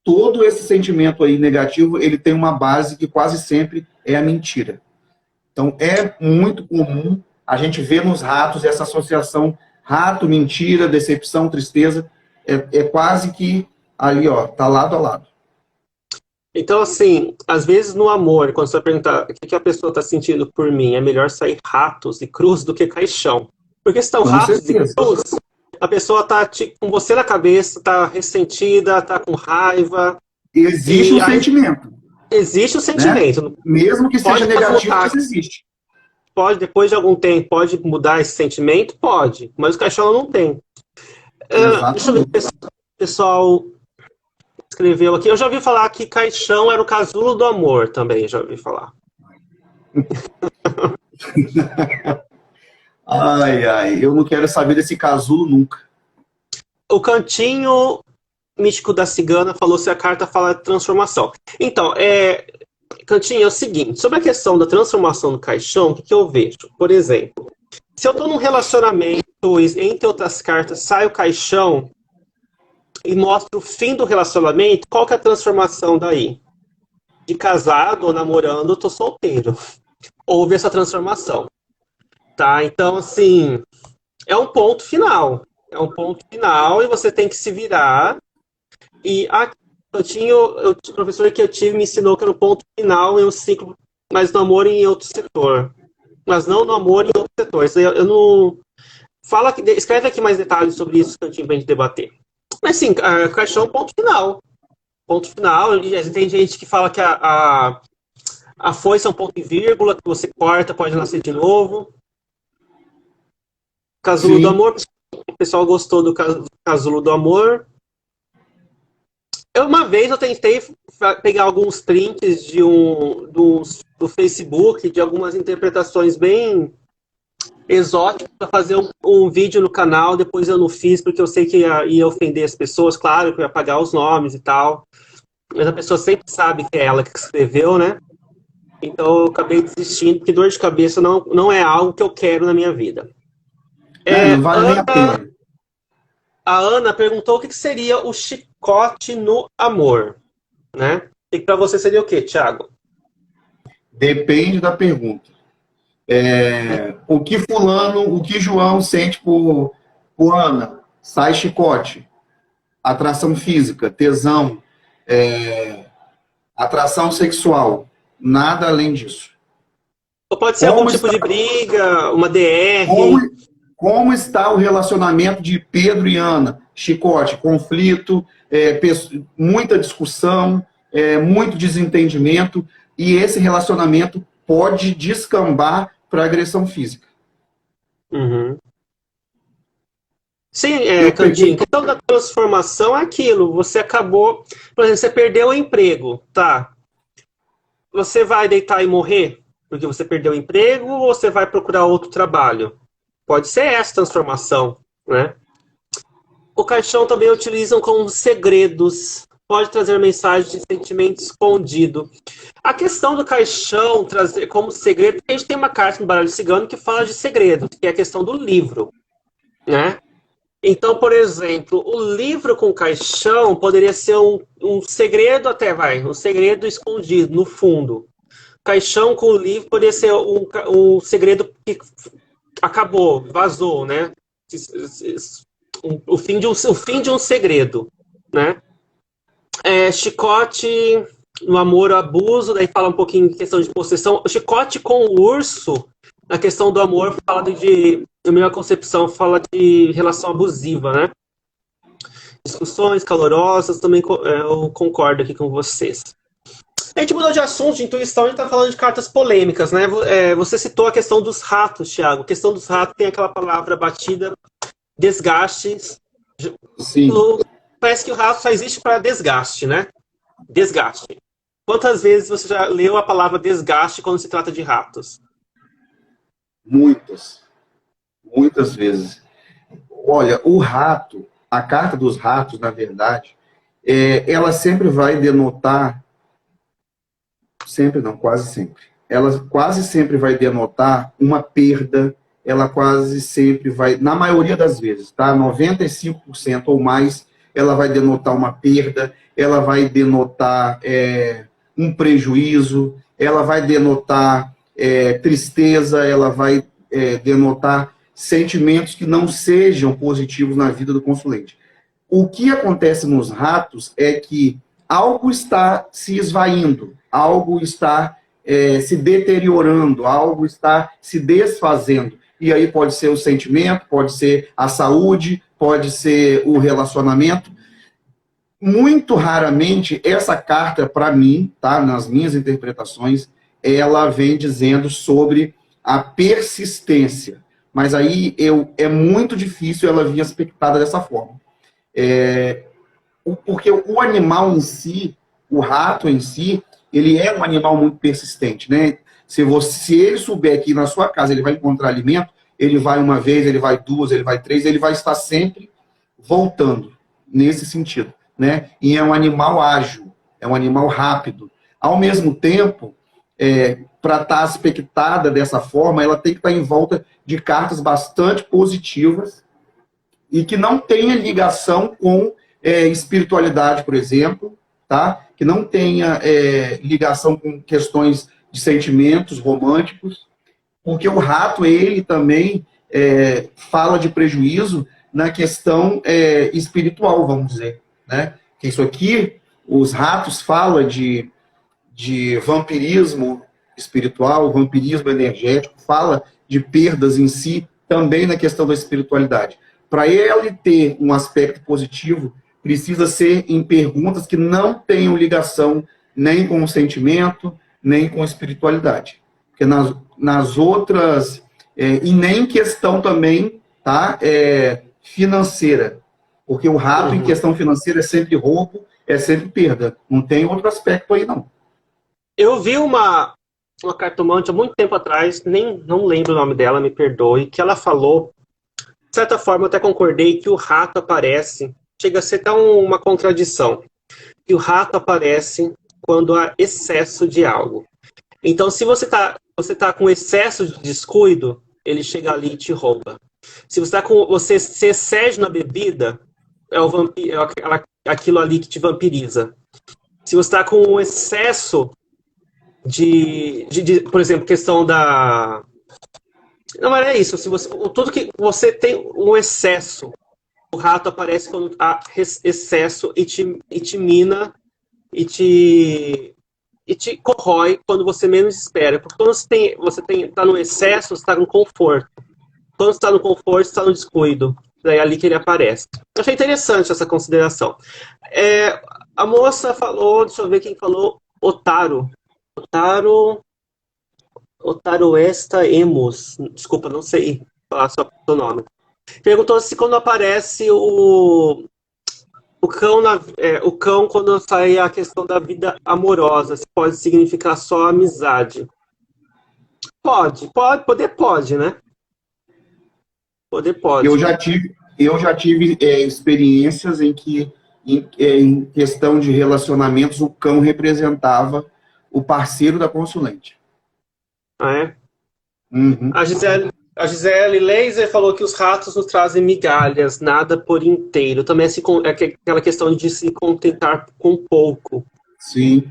todo esse sentimento aí negativo, ele tem uma base que quase sempre é a mentira. Então, é muito comum a gente ver nos ratos essa associação rato, mentira, decepção, tristeza, é quase que ali, ó, tá lado a lado. Então, assim, às vezes no amor, quando você vai perguntar o que a pessoa está sentindo por mim, é melhor sair ratos e cruz do que caixão. Porque se estão ratos e cruz, a pessoa está com você na cabeça, está ressentida, está com raiva. Existe um sentimento. Existe o sentimento. Né? Mesmo que seja negativo, mas existe. Pode, depois de algum tempo, pode mudar esse sentimento? Pode, mas o caixão não tem. Deixa eu ver, pessoal escreveu aqui. Eu já ouvi falar que caixão era o casulo do amor também, já ouvi falar. Ai, eu não quero saber desse casulo nunca. O Cantinho Místico da Cigana falou se a carta fala de transformação. Então, Cantinho, é o seguinte, sobre a questão da transformação do caixão, o que eu vejo? Por exemplo, se eu estou num relacionamento, entre outras cartas, sai o caixão e mostra o fim do relacionamento, qual que é a transformação daí? De casado ou namorando, eu tô solteiro. Houve essa transformação. Tá? Então, assim, é um ponto final. É um ponto final e você tem que se virar. E o professor que eu tive me ensinou que era um ponto final em um ciclo, mas no amor em outro setor. Mas não no amor em outro setor. Isso eu não... Escreve aqui mais detalhes sobre isso, Cantinho, pra gente debater. Mas sim, caixão, ponto final. Ponto final. Tem gente que fala que a foice é um ponto e vírgula, que você corta, pode nascer de novo. Casulo do amor. O pessoal gostou do casulo do amor. Uma vez eu tentei pegar alguns prints do Facebook, de algumas interpretações bem exóticas, para fazer um vídeo no canal. Depois eu não fiz, porque eu sei que ia ofender as pessoas, claro, que eu ia apagar os nomes e tal. Mas a pessoa sempre sabe que é ela que escreveu, né? Então eu acabei desistindo, porque dor de cabeça não é algo que eu quero na minha vida. Não vale nem a pena. A Ana perguntou o que seria o chicote no amor, né? E para você seria o quê, Thiago? Depende da pergunta. O que fulano, o que João sente por Ana, sai chicote. Atração física, tesão, atração sexual, nada além disso. Ou pode ser algum tipo de briga, uma DR. Como está o relacionamento de Pedro e Ana? Chicote, conflito, muita discussão, muito desentendimento, e esse relacionamento pode descambar para agressão física. Uhum. Sim, Cantinho, a questão da transformação é aquilo, você acabou, por exemplo, você perdeu o emprego, tá? Você vai deitar e morrer porque você perdeu o emprego ou você vai procurar outro trabalho? Pode ser essa transformação, né? O caixão também utilizam como segredos, pode trazer mensagem de sentimento escondido. A questão do caixão trazer como segredo, a gente tem uma carta no baralho cigano que fala de segredo, que é a questão do livro, né? Então, por exemplo, o livro com caixão poderia ser um segredo um segredo escondido no fundo. Caixão com o livro poderia ser um segredo que acabou, vazou, né? O fim de um segredo, né? Chicote no amor ao abuso, daí fala um pouquinho de questão de possessão. O chicote com o urso, na questão do amor, fala na minha concepção, fala de relação abusiva, né? Discussões calorosas, também eu concordo aqui com vocês. A gente mudou de assunto, de intuição, a gente está falando de cartas polêmicas, né? Você citou a questão dos ratos, Thiago. A questão dos ratos tem aquela palavra batida, desgastes. Sim. Parece que o rato só existe para desgaste, né? Desgaste. Quantas vezes você já leu a palavra desgaste quando se trata de ratos? Muitas. Muitas vezes. Olha, o rato, a carta dos ratos, na verdade, ela sempre vai denotar, sempre não, quase sempre, ela quase sempre vai denotar uma perda, ela quase sempre vai, na maioria das vezes, tá? 95% ou mais, ela vai denotar uma perda, ela vai denotar um prejuízo, ela vai denotar tristeza, ela vai denotar sentimentos que não sejam positivos na vida do consulente. O que acontece nos ratos é que algo está se esvaindo, algo está se deteriorando, algo está se desfazendo. E aí pode ser o sentimento, pode ser a saúde, pode ser o relacionamento. Muito raramente, essa carta, para mim, tá, nas minhas interpretações, ela vem dizendo sobre a persistência. Mas aí é muito difícil ela vir aspectada dessa forma. Porque o animal em si, o rato em si, ele é um animal muito persistente, né? Se ele souber que na sua casa ele vai encontrar alimento, ele vai uma vez, ele vai duas, ele vai três, ele vai estar sempre voltando nesse sentido, né? E é um animal ágil, é um animal rápido. Ao mesmo tempo, para estar aspectada dessa forma, ela tem que estar em volta de cartas bastante positivas e que não tenha ligação com espiritualidade, por exemplo, tá? Que não tenha ligação com questões de sentimentos românticos, porque o rato, ele também fala de prejuízo na questão espiritual, vamos dizer, né? Que isso aqui, os ratos falam de vampirismo espiritual, vampirismo energético, fala de perdas em si, também na questão da espiritualidade. Para ele ter um aspecto positivo, precisa ser em perguntas que não tenham ligação nem com o sentimento, nem com a espiritualidade. Porque nas outras, e nem questão também, tá, financeira. Porque o rato, em questão financeira, é sempre roubo, é sempre perda. Não tem outro aspecto aí, não. Eu vi uma cartomante há muito tempo atrás, não lembro o nome dela, me perdoe, que ela falou, de certa forma eu até concordei, que o rato aparece, chega a ser tão uma contradição, que o rato aparece quando há excesso de algo. Então, se você tá com excesso de descuido, ele chega ali e te rouba. Se você se excede na bebida, aquilo ali que te vampiriza. Se você está com um excesso por exemplo, questão Não, mas é isso. Se você, tudo que você tem um excesso, o rato aparece quando há excesso e te mina e te corrói quando você menos espera. Porque quando tá no excesso, você está no conforto. Quando você está no conforto, você está no descuido. É ali que ele aparece. Eu achei interessante essa consideração. A moça falou, deixa eu ver quem falou, Otaro. Otaro Esta Emos. Desculpa, não sei falar seu nome. Perguntou se quando aparece o cão, quando sai a questão da vida amorosa, se pode significar só amizade. Pode, né? Poder pode. Eu já tive experiências em que, em questão de relacionamentos, o cão representava o parceiro da consulente. Ah, é? Uhum. A Gisele Laser falou que os ratos nos trazem migalhas, nada por inteiro. Também aquela questão de se contentar com pouco. Sim.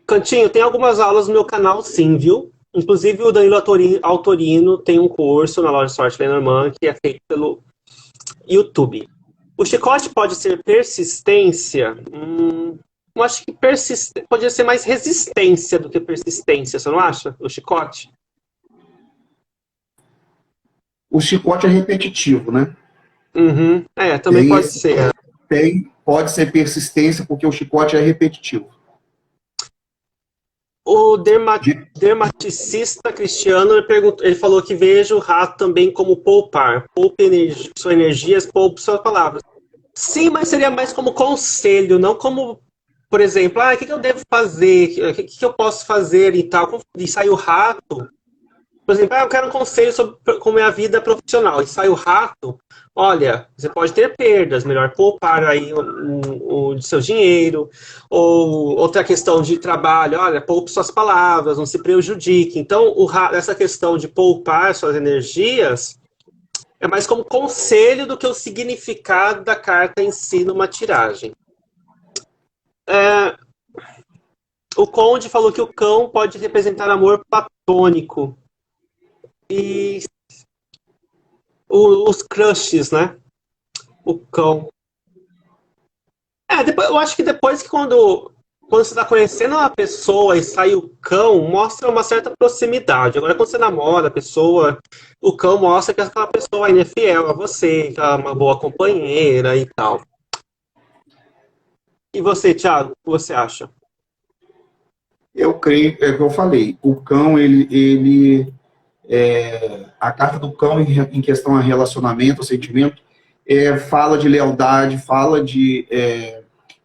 Cantinho, tem algumas aulas no meu canal, sim, viu? Inclusive o Danilo Autorino tem um curso na loja Sorte Lenormand que é feito pelo YouTube. O chicote pode ser persistência? Eu acho que poderia ser mais resistência do que persistência, você não acha? O chicote? O chicote é repetitivo, né? Uhum. Também pode ser. Pode ser persistência, porque o chicote é repetitivo. O dermaticista Cristiano, ele falou que veja o rato também como poupar. Poupe suas energias, poupe suas palavras. Sim, mas seria mais como conselho, não como, por exemplo, o que eu devo fazer? O que eu posso fazer e tal? E sai o rato. Por exemplo, eu quero um conselho sobre como é a vida profissional. E sai o rato, olha, você pode ter perdas, melhor poupar aí o seu dinheiro. Ou outra questão de trabalho, olha, poupe suas palavras, não se prejudique. Então, essa questão de poupar suas energias é mais como conselho do que o significado da carta em si numa tiragem. O Conde falou que o cão pode representar amor platônico. E os crushes, né? O cão. Eu acho que depois que quando você está conhecendo uma pessoa e sai o cão, mostra uma certa proximidade. Agora, quando você namora a pessoa, o cão mostra que aquela pessoa ainda é fiel a você, que é uma boa companheira e tal. E você, Thiago, o que você acha? Eu creio, é o que eu falei, o cão, a carta do cão em questão a relacionamento, sentimento, fala de lealdade, fala de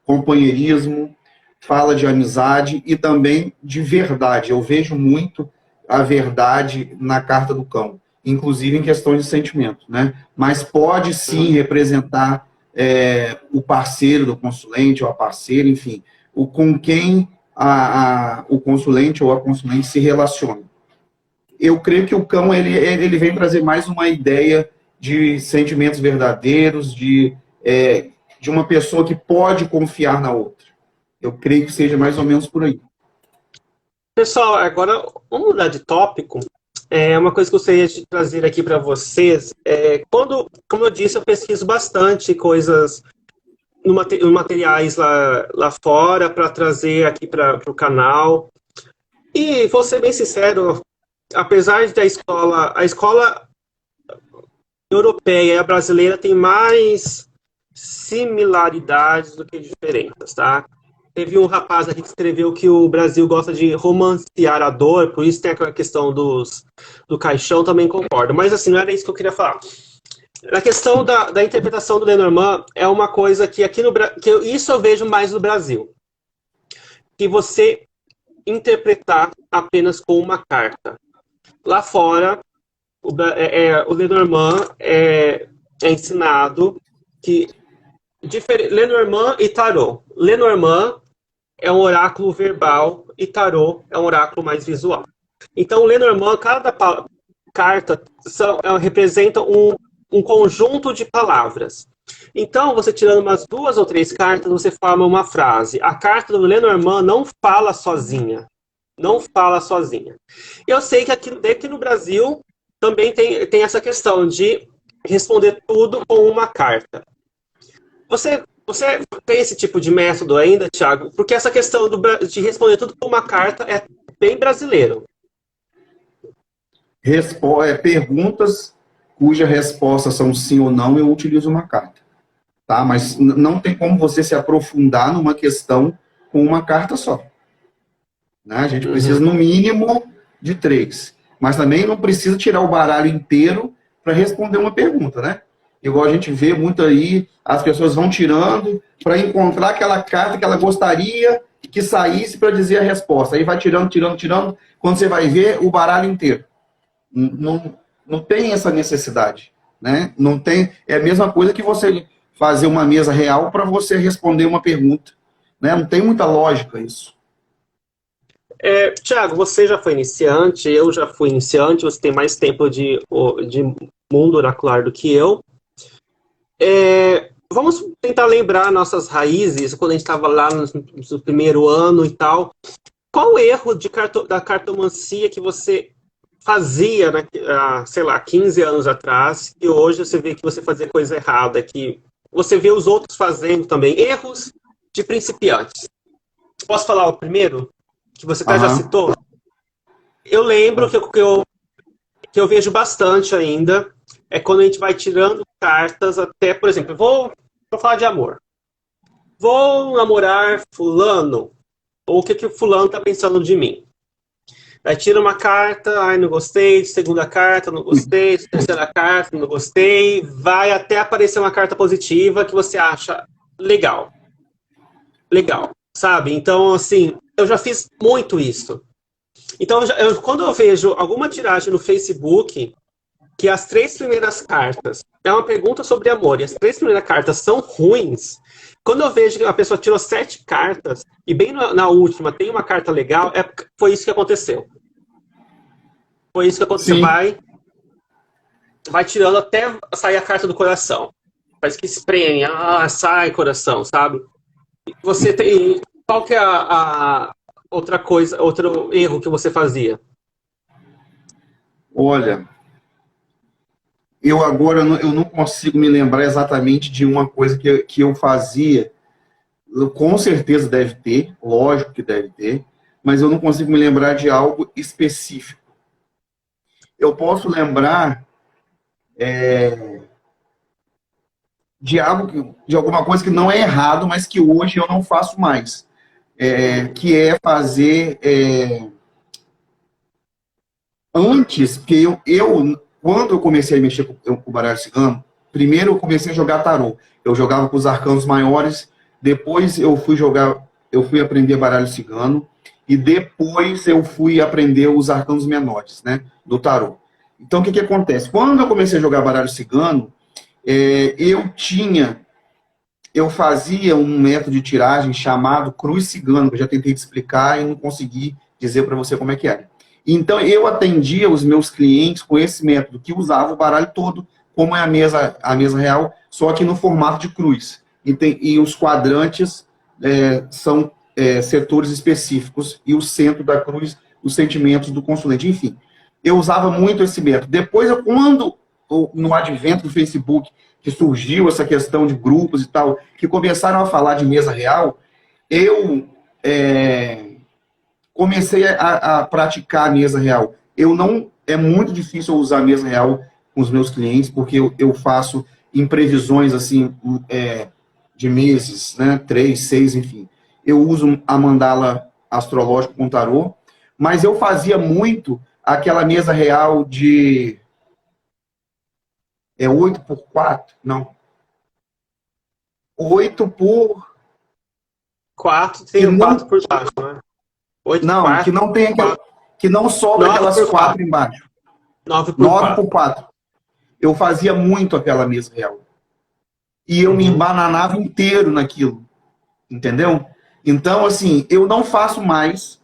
companheirismo, fala de amizade e também de verdade. Eu vejo muito a verdade na carta do cão, inclusive em questões de sentimento, né? Mas pode sim representar o parceiro do consulente ou a parceira, enfim, com quem o consulente ou a consulente se relaciona. Eu creio que o cão ele vem trazer mais uma ideia de sentimentos verdadeiros, de uma pessoa que pode confiar na outra. Eu creio que seja mais ou menos por aí. Pessoal, agora vamos mudar de tópico. Uma coisa que eu gostaria de trazer aqui para vocês como eu disse, eu pesquiso bastante coisas no materiais lá fora para trazer aqui para o canal. E vou ser bem sincero, apesar de a escola europeia e a brasileira tem mais similaridades do que diferenças, tá? Teve um rapaz aqui que escreveu que o Brasil gosta de romancear a dor, por isso tem aquela questão do caixão, também concordo. Mas assim, não era isso que eu queria falar. A questão da interpretação do Lenormand é uma coisa que aqui no Brasil, isso eu vejo mais no Brasil. Que você interpretar apenas com uma carta. Lá fora, o Lenormand é ensinado que Lenormand e Tarot. Lenormand é um oráculo verbal e Tarot é um oráculo mais visual. Então, Lenormand, cada carta representa um conjunto de palavras. Então, você tirando umas 2 ou 3 cartas, você forma uma frase. A carta do Lenormand não fala sozinha. Não fala sozinha. Eu sei que aqui no Brasil, também tem essa questão de responder tudo com uma carta. Você tem esse tipo de método ainda, Thiago? Porque essa questão de responder tudo com uma carta é bem brasileiro. Perguntas cuja resposta são sim ou não, eu utilizo uma carta. Tá? Mas não tem como você se aprofundar numa questão com uma carta só. Né? A gente precisa, no mínimo, de 3. Mas também não precisa tirar o baralho inteiro para responder uma pergunta, né? Igual a gente vê muito aí, as pessoas vão tirando para encontrar aquela carta que ela gostaria que saísse para dizer a resposta. Aí vai tirando, tirando, tirando. Quando você vai ver, o baralho inteiro. Não tem essa necessidade. Né? Não tem, é a mesma coisa que você fazer uma mesa real para você responder uma pergunta. Né? Não tem muita lógica isso. Thiago, você já foi iniciante, eu já fui iniciante, você tem mais tempo de mundo oracular do que eu. Vamos tentar lembrar nossas raízes, quando a gente estava lá no primeiro ano e tal. Qual o erro da cartomancia que você fazia, sei lá, 15 anos atrás, e hoje você vê que você fazia coisa errada, que você vê os outros fazendo também? Erros de principiantes. Posso falar o primeiro? Que você até já citou? Eu lembro que eu vejo bastante ainda, é quando a gente vai tirando cartas até, por exemplo, vou falar de amor. Vou namorar fulano, ou o que o fulano está pensando de mim. Aí tira uma carta, ai, não gostei, segunda carta, não gostei, terceira carta, não gostei, vai até aparecer uma carta positiva que você acha legal. Legal, sabe? Então, assim, eu já fiz muito isso. Então, quando eu vejo alguma tiragem no Facebook, que as 3 primeiras cartas é uma pergunta sobre amor, e as 3 primeiras cartas são ruins, quando eu vejo que a pessoa tirou 7 cartas, e bem na última tem uma carta legal, foi isso que aconteceu. Foi isso que aconteceu. Vai tirando até sair a carta do coração. Parece que espreme, sai coração, sabe? Você tem... Qual que é outra coisa, outro erro que você fazia? Olha, eu agora eu não consigo me lembrar exatamente de uma coisa que eu fazia. Com certeza deve ter, lógico que deve ter, mas eu não consigo me lembrar de algo específico. Eu posso lembrar de alguma coisa que não é errado, mas que hoje eu não faço mais. Que é fazer... Antes, porque quando eu comecei a mexer com o baralho cigano, primeiro eu comecei a jogar tarô. Eu jogava com os arcanos maiores, depois eu fui aprender baralho cigano, e depois eu fui aprender os arcanos menores, né, do tarô. Então, o que acontece? Quando eu comecei a jogar baralho cigano, eu fazia um método de tiragem chamado cruz cigano, que eu já tentei te explicar e não consegui dizer para você como é que era. Então, eu atendia os meus clientes com esse método, que usava o baralho todo, como é a mesa real, só que no formato de cruz. E os quadrantes são setores específicos, e o centro da cruz, os sentimentos do consulente. Enfim, eu usava muito esse método. Depois, no advento do Facebook, que surgiu essa questão de grupos e tal, que começaram a falar de mesa real, eu comecei a praticar a mesa real. É muito difícil eu usar a mesa real com os meus clientes, porque eu faço em previsões assim, de meses, né? 3, 6, enfim. Eu uso a mandala astrológica com tarô, mas eu fazia muito aquela mesa real de 8 por 4? Não. 8 por... 4, tem um 4 por baixo, né? 8 não, 4, que não tem que não sobra aquelas 4 embaixo. 9 por 4. Eu fazia muito aquela mesa real. E eu me embananava inteiro naquilo. Entendeu? Então, assim, eu não faço mais.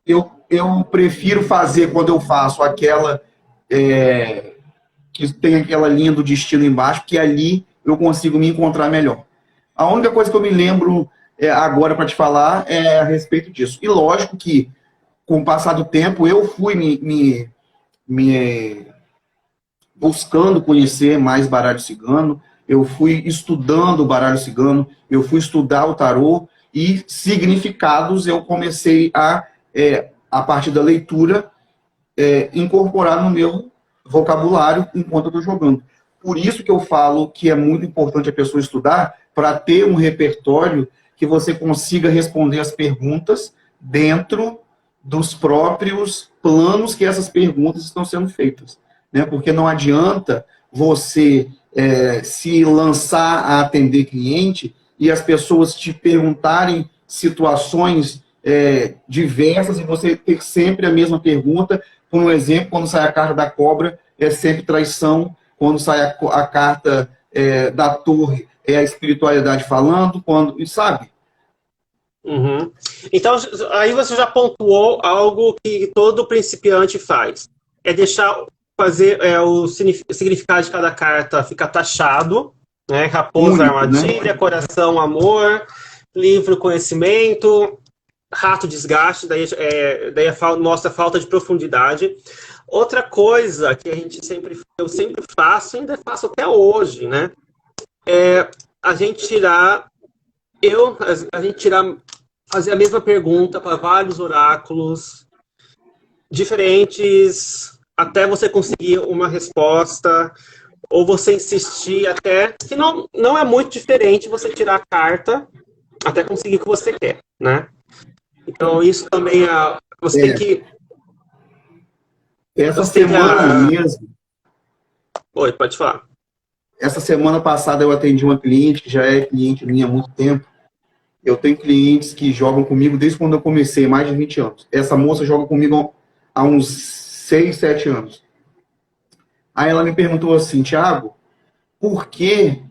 Eu prefiro fazer, quando eu faço aquela... que tem aquela linha do destino embaixo, que ali eu consigo me encontrar melhor. A única coisa que eu me lembro agora para te falar é a respeito disso. E lógico que, com o passar do tempo, eu fui me buscando conhecer mais baralho cigano, eu fui estudando o baralho cigano, eu fui estudar o tarô, e significados eu comecei a partir da leitura, incorporar no meu vocabulário enquanto eu estou jogando. Por isso que eu falo que é muito importante a pessoa estudar, para ter um repertório que você consiga responder as perguntas dentro dos próprios planos que essas perguntas estão sendo feitas. Né? Porque não adianta você se lançar a atender cliente e as pessoas te perguntarem situações diversas e você ter sempre a mesma pergunta. Por um exemplo, quando sai a carta da cobra, é sempre traição. Quando sai a carta da torre, é a espiritualidade falando. Sabe? Uhum. Então, aí você já pontuou algo que todo principiante faz. É deixar fazer o significado de cada carta ficar taxado, né? Raposa, Único, armadilha, né? Coração, amor, livro, conhecimento, rato, desgaste, daí mostra falta de profundidade. Outra coisa que eu sempre faço, ainda faço até hoje, né? É a gente fazer a mesma pergunta para vários oráculos diferentes, até você conseguir uma resposta, ou você insistir até, que não é muito diferente você tirar a carta até conseguir o que você quer, né? Então, isso também você tem que... Essa semana mesmo... Oi, pode falar. Essa semana passada eu atendi uma cliente, que já é cliente minha há muito tempo. Eu tenho clientes que jogam comigo desde quando eu comecei, mais de 20 anos. Essa moça joga comigo há uns 6, 7 anos. Aí ela me perguntou assim, Thiago, por que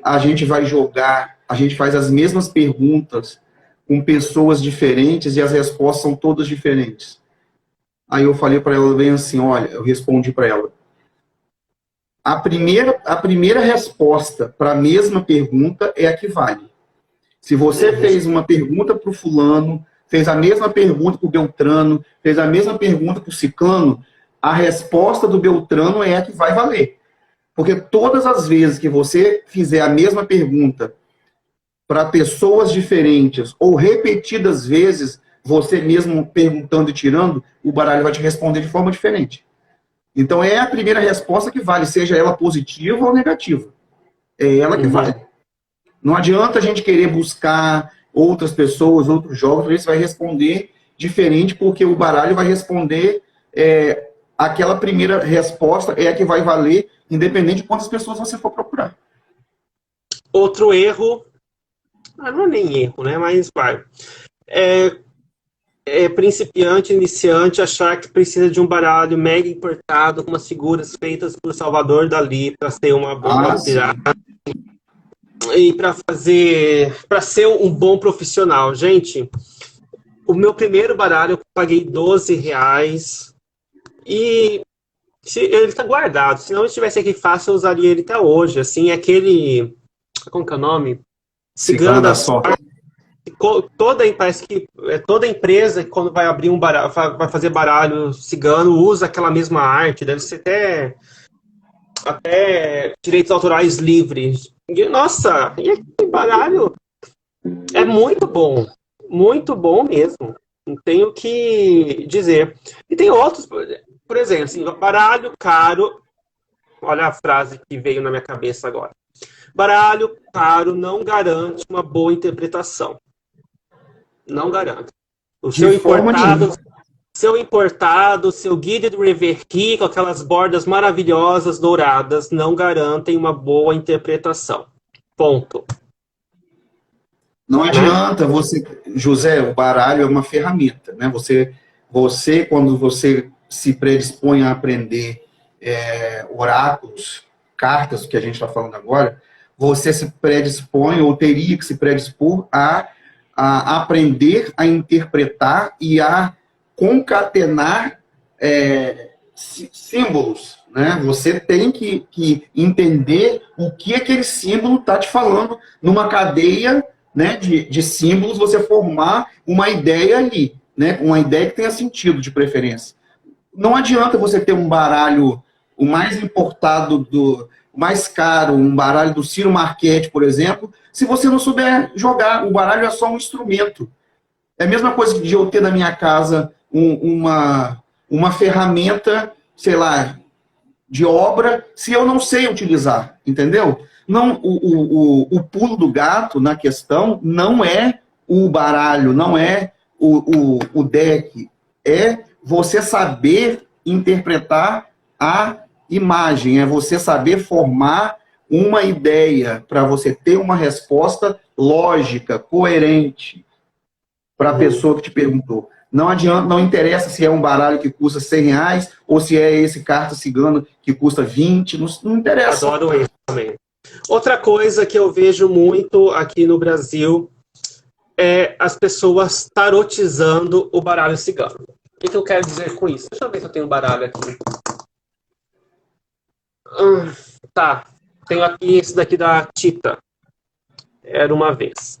a gente vai jogar, a gente faz as mesmas perguntas com pessoas diferentes e as respostas são todas diferentes? Aí eu falei para ela bem assim, olha, eu respondi para ela. A primeira resposta para a mesma pergunta é a que vale. Se você fez uma pergunta para o fulano, fez a mesma pergunta para o Beltrano, fez a mesma pergunta para o Ciclano, a resposta do Beltrano é a que vai valer. Porque todas as vezes que você fizer a mesma pergunta para pessoas diferentes, ou repetidas vezes, você mesmo perguntando e tirando, o baralho vai te responder de forma diferente. Então é a primeira resposta que vale, seja ela positiva ou negativa. É ela que vale. Não adianta a gente querer buscar outras pessoas, outros jogos, porque você vai responder diferente, porque o baralho vai responder aquela primeira resposta é a que vai valer, independente de quantas pessoas você for procurar. Outro erro, não é nem erro, né? Mas vai. Principiante, iniciante, achar que precisa de um baralho mega importado com umas figuras feitas por Salvador Dalí para ser uma boa tirada e para ser um bom profissional. Gente, o meu primeiro baralho eu paguei R$12 e ele está guardado. Se não estivesse aqui fácil, eu usaria ele até hoje. Assim, aquele... Como que é o nome? Cigano da Sorte. Parece que toda empresa, quando vai abrir um baralho, vai fazer baralho cigano, usa aquela mesma arte, deve ser até direitos autorais livres. Nossa, e aquele baralho é muito bom mesmo. Não tenho o que dizer. E tem outros, por exemplo, assim, baralho caro, olha a frase que veio na minha cabeça agora. Baralho caro não garante uma boa interpretação. Não garanto. O seu importado, seu Guide do Reverki, com aquelas bordas maravilhosas, douradas, não garantem uma boa interpretação. Ponto. Não adianta você... José, o baralho é uma ferramenta, né? Você quando você se predispõe a aprender oráculos, cartas, que a gente está falando agora, você se predispõe, ou teria que se predispor a aprender a interpretar e a concatenar símbolos, né? Você tem que entender o que aquele símbolo está te falando numa cadeia, né, de símbolos, você formar uma ideia ali, né? Uma ideia que tenha sentido, de preferência. não adianta você ter um baralho, o mais importado, o mais caro, um baralho do Ciro Marchetti, por exemplo, se você não souber jogar. O baralho é só um instrumento. É a mesma coisa de eu ter na minha casa uma ferramenta, sei lá, de obra, se eu não sei utilizar, entendeu? Não, o pulo do gato na questão não é o baralho, não é o deck, é você saber interpretar a imagem, é você saber formar uma ideia para você ter uma resposta lógica, coerente para a pessoa que te perguntou. Não adianta, não interessa se é um baralho que custa R$100 ou se é esse carta cigano que custa 20, não interessa. Adoro isso também. Outra coisa que eu vejo muito aqui no Brasil é as pessoas tarotizando o baralho cigano. O que eu quero dizer com isso? Deixa eu ver se eu tenho um baralho aqui. Tá. Tenho aqui esse daqui da Tita. Era uma vez.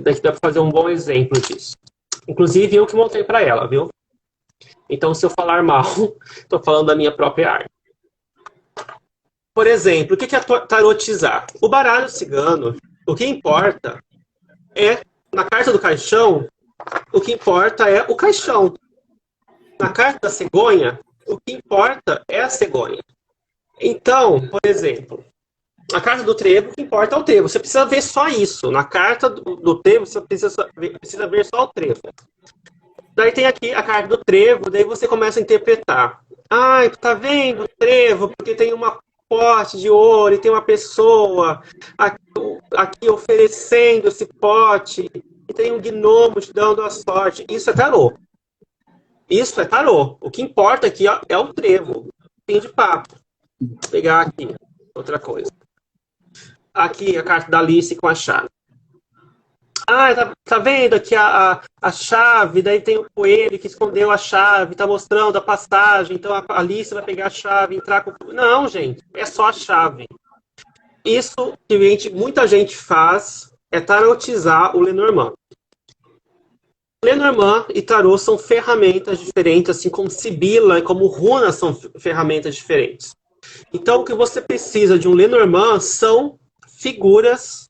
Daqui dá para fazer um bom exemplo disso. Inclusive, eu que montei para ela, viu? Então, se eu falar mal, estou falando da minha própria arte. Por exemplo, o que é tarotizar? O baralho cigano, o que importa é, na carta do caixão, o que importa é o caixão. Na carta da cegonha, o que importa é a cegonha. Então, por exemplo, a carta do trevo, o que importa é o trevo. Você precisa ver só isso. Na carta do trevo, você precisa ver só o trevo. Daí tem aqui a carta do trevo, daí você começa a interpretar. Ah, tá vendo o trevo? Porque tem uma pote de ouro e tem uma pessoa aqui oferecendo esse pote e tem um gnomo te dando a sorte. Isso é tarô. Isso é tarô. O que importa aqui é o trevo. Fim de papo. Vou pegar aqui outra coisa. Aqui a carta da Alice com a chave. Ah, tá vendo aqui a chave, daí tem o coelho que escondeu a chave, tá mostrando a passagem, então a Alice vai pegar a chave, entrar com... Não, gente, é só a chave. Isso que muita gente faz é tarotizar o Lenormand. Lenormand e tarô são ferramentas diferentes, assim como Sibila e como runas são ferramentas diferentes. Então, o que você precisa de um Lenormand são figuras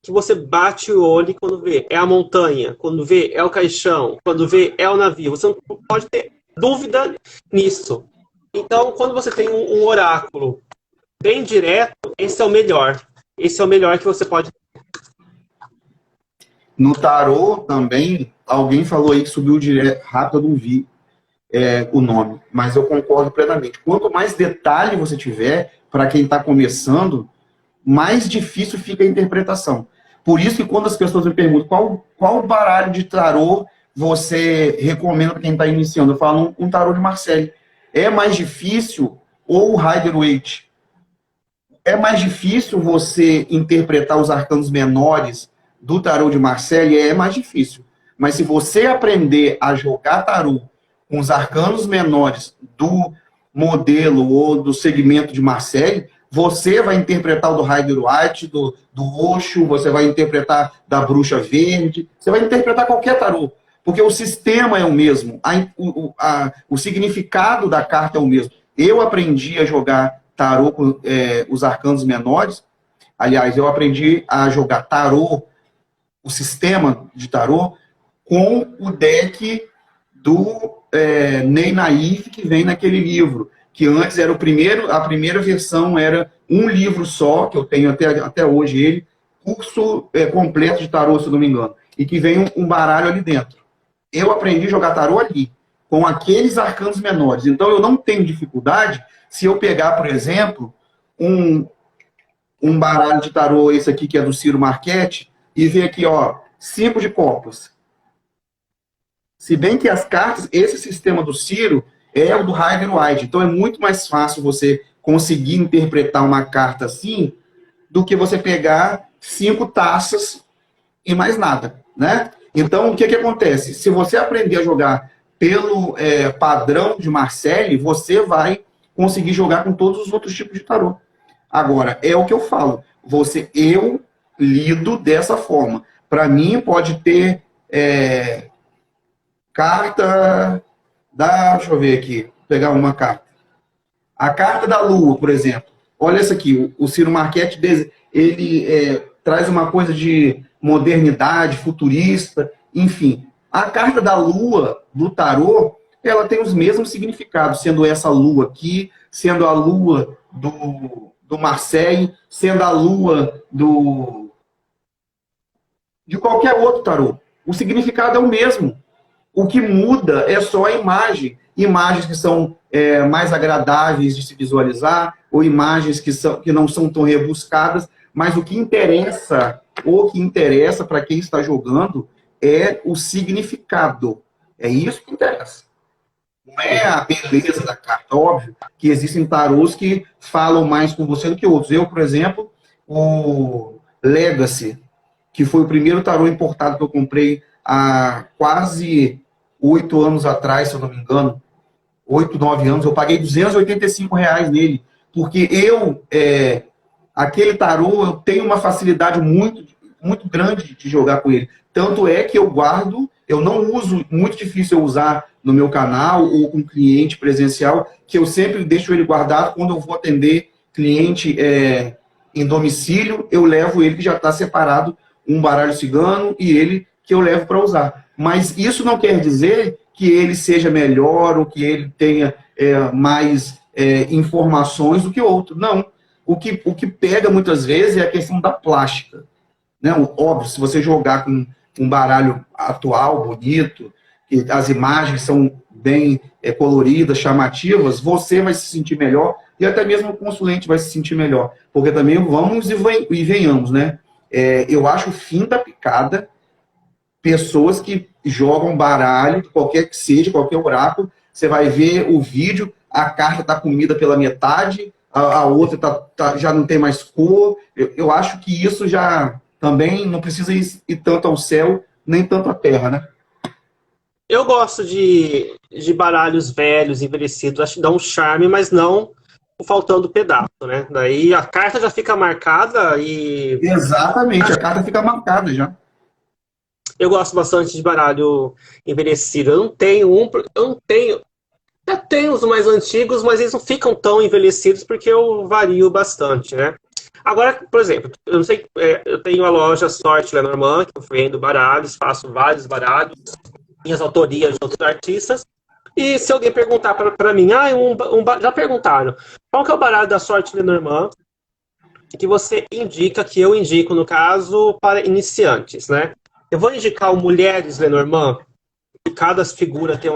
que você bate o olho e quando vê é a montanha, quando vê é o caixão, quando vê é o navio. Você não pode ter dúvida nisso. Então, quando você tem um oráculo bem direto, esse é o melhor. Esse é o melhor que você pode ter. No tarô também, alguém falou aí que subiu direto, rápido, eu não vi o nome, mas eu concordo plenamente. Quanto mais detalhe você tiver, para quem está começando, mais difícil fica a interpretação. Por isso que quando as pessoas me perguntam qual baralho de tarô você recomenda para quem está iniciando, eu falo um tarô de Marseille. É mais difícil, ou o Rider-Waite. É mais difícil você interpretar os arcanos menores do tarô de Marseille, é mais difícil. Mas se você aprender a jogar tarô com os arcanos menores do modelo ou do segmento de Marseille, você vai interpretar o do Rider-Waite, do Osho, você vai interpretar da Bruxa Verde, você vai interpretar qualquer tarô, porque o sistema é o mesmo, o significado da carta é o mesmo. Eu aprendi a jogar tarô com os arcanos menores, aliás, eu aprendi a jogar tarô, o sistema de tarô, com o deck do Ney Naif, que vem naquele livro, que antes era a primeira versão era um livro só, que eu tenho até hoje ele, curso completo de tarô, se não me engano, e que vem um baralho ali dentro. Eu aprendi a jogar tarô ali, com aqueles arcanos menores. Então eu não tenho dificuldade se eu pegar, por exemplo, um baralho de tarô, esse aqui que é do Ciro Marchetti, e ver aqui, ó, 5 de copas. Se bem que as cartas, esse sistema do Ciro é o do Rider-Waite. Então é muito mais fácil você conseguir interpretar uma carta assim do que você pegar 5 taças e mais nada, né? Então, o que acontece? Se você aprender a jogar pelo padrão de Marseille, você vai conseguir jogar com todos os outros tipos de tarô. Agora, é o que eu falo. Eu lido dessa forma. Para mim, pode ter carta Deixa eu ver aqui, vou pegar uma carta. A carta da Lua, por exemplo. Olha essa aqui, o Ciro Marchetti, ele traz uma coisa de modernidade, futurista, enfim. A carta da Lua, do tarô, ela tem os mesmos significados, sendo essa Lua aqui, sendo a Lua do Marseille, sendo a Lua de qualquer outro tarô. O significado é o mesmo. O que muda é só a imagem. Imagens que são mais agradáveis de se visualizar, ou imagens que não são tão rebuscadas, mas o que interessa para quem está jogando é o significado. É isso que interessa. Não é a beleza da carta. Óbvio que existem tarôs que falam mais com você do que outros. Eu, por exemplo, o Legacy, que foi o primeiro tarô importado que eu comprei há quase 8 anos atrás, se eu não me engano, 8, 9 anos, eu paguei R$ 285 nele, porque aquele tarô, eu tenho uma facilidade muito, muito grande de jogar com ele. Tanto é que eu guardo, eu não uso, muito difícil eu usar no meu canal ou com cliente presencial, que eu sempre deixo ele guardado quando eu vou atender cliente em domicílio, eu levo ele que já está separado, um baralho cigano e ele que eu levo para usar. Mas isso não quer dizer que ele seja melhor ou que ele tenha mais informações do que outro. Não. O que pega muitas vezes é a questão da plástica. Né? Óbvio, se você jogar com um baralho atual, bonito, que as imagens são bem coloridas, chamativas, você vai se sentir melhor e até mesmo o consulente vai se sentir melhor. Porque também vamos e venhamos, né? Eu acho o fim da picada pessoas que jogam baralho, qualquer que seja, qualquer oráculo, você vai ver o vídeo, a carta está comida pela metade, a outra já não tem mais cor. Eu acho que isso já também não precisa ir tanto ao céu, nem tanto à terra, né? Eu gosto de baralhos velhos, envelhecidos, acho que dá um charme, mas não faltando pedaço, né? Daí a carta já fica marcada e... Exatamente, a carta fica marcada já. Eu gosto bastante de baralho envelhecido. Eu não tenho... Já tenho os mais antigos, mas eles não ficam tão envelhecidos porque eu vario bastante, né? Agora, por exemplo, eu não sei, eu tenho a loja Sorte Lenormand, que eu vendo baralhos, faço vários baralhos, minhas autorias de outros artistas. E se alguém perguntar para mim, já perguntaram, qual que é o baralho da Sorte Lenormand que você indica, que eu indico, no caso, para iniciantes, né? Eu vou indicar o Mulheres Lenormand, que cada figura tem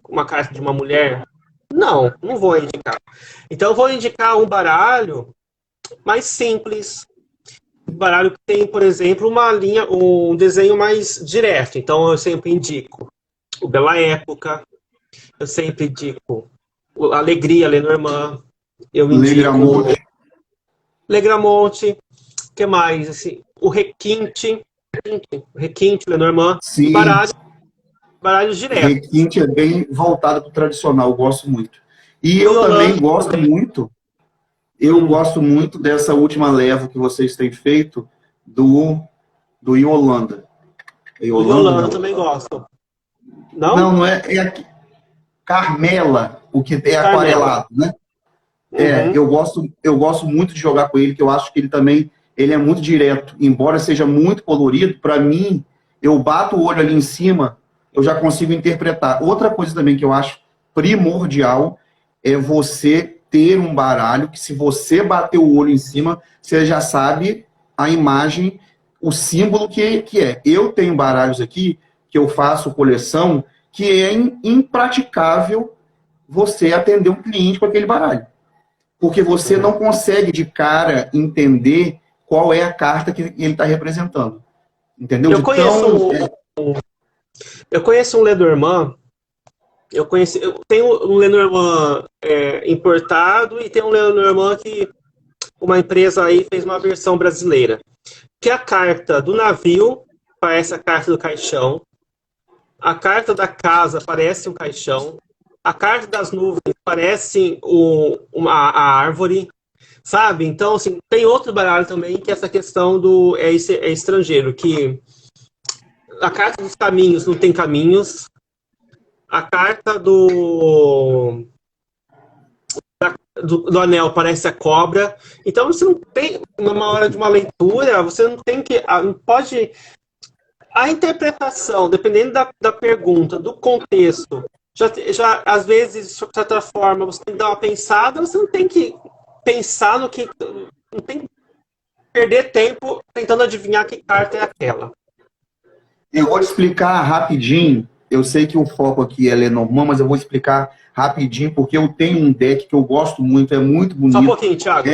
uma carta de uma mulher? Não vou indicar. Então eu vou indicar um baralho mais simples, um baralho que tem, por exemplo, um desenho mais direto. Então eu sempre indico o Bela Época, eu sempre indico a Alegria Lenormand, eu indico Legramonte, o que mais? Assim, o Requinte Lenormand, Sim. Baralhos diretos. Requinte é bem voltado para o tradicional, eu gosto muito. E eu também gosto muito, gosto muito dessa última leva que vocês têm feito do Yolanda. Yolanda também gosto. Não é aqui. Carmela, o que é aquarelado, né? Eu gosto muito de jogar com ele, que eu acho que ele é muito direto. Embora seja muito colorido, para mim, eu bato o olho ali em cima, eu já consigo interpretar. Outra coisa também que eu acho primordial é você ter um baralho que, se você bater o olho em cima, você já sabe a imagem, o símbolo que é. Eu tenho baralhos aqui, que eu faço coleção, que é impraticável você atender um cliente com aquele baralho. Porque você não consegue, de cara, entender qual é a carta que ele está representando. Entendeu? Eu conheço um Lenormand. Eu tenho um Lenormand importado e tem um Lenormand que uma empresa aí fez uma versão brasileira. Que a carta do navio parece a carta do caixão. A carta da casa parece um caixão. A carta das nuvens parece a árvore. Sabe? Então, assim, tem outro baralho também que é essa questão do estrangeiro, que a carta dos caminhos não tem caminhos, a carta do anel parece a cobra. Então você não tem, numa hora de uma leitura, você não tem que. Não pode. A interpretação, dependendo da pergunta, do contexto, já às vezes, de certa forma, você tem que dar uma pensada, você não tem que pensar no que. Não tem que perder tempo tentando adivinhar que carta é aquela. Eu vou te explicar rapidinho. Eu sei que o foco aqui é Lenormand, mas eu vou explicar rapidinho, porque eu tenho um deck que eu gosto muito, é muito bonito. Só um pouquinho, Thiago.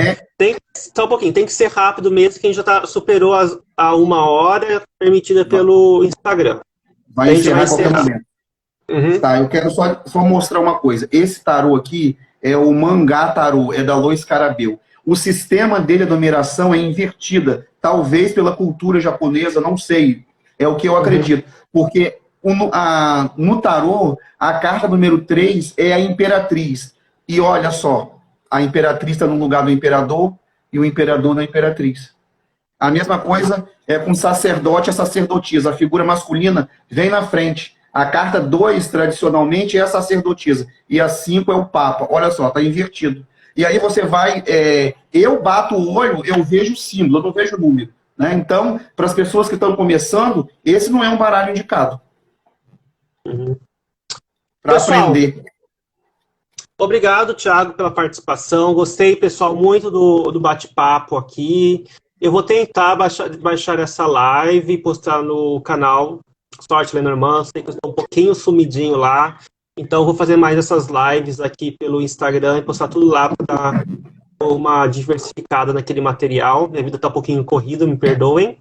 Só um pouquinho, tem que ser rápido mesmo, que a gente já superou a 1 hora permitida pelo Instagram. Vai encerrar a qualquer momento. Uhum. Tá, eu quero só mostrar uma coisa. Esse tarô aqui é o Mangá Tarô, é da Lois Carabel. O sistema dele, a numeração, é invertida. Talvez pela cultura japonesa, não sei. É o que eu acredito. Porque no tarô, a carta número 3 é a Imperatriz. E olha só, a Imperatriz está no lugar do Imperador e o Imperador na Imperatriz. A mesma coisa é com sacerdote e sacerdotisa. A figura masculina vem na frente. A carta 2, tradicionalmente, é a sacerdotisa. E a 5 é o Papa. Olha só, está invertido. E aí você vai... eu bato o olho, eu vejo o símbolo, eu não vejo o número. Né? Então, para as pessoas que estão começando, esse não é um baralho indicado. Uhum. Para aprender. Obrigado, Thiago, pela participação. Gostei, pessoal, muito do bate-papo aqui. Eu vou tentar baixar essa live e postar no canal Sorte Lenormand. Sei que eu estou um pouquinho sumidinho lá. Então, vou fazer mais essas lives aqui pelo Instagram e postar tudo lá para dar uma diversificada naquele material. Minha vida está um pouquinho corrida, me perdoem.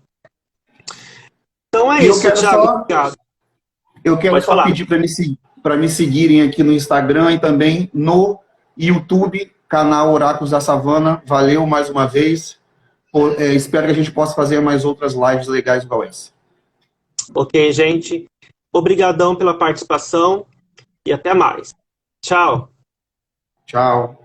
Então é isso, Thiago. Obrigado. Eu quero só pedir para me seguirem aqui no Instagram e também no YouTube, canal Oráculos da Savana. Valeu mais uma vez. Espero que a gente possa fazer mais outras lives legais igual essa. Ok, gente. Obrigadão pela participação e até mais. Tchau. Tchau.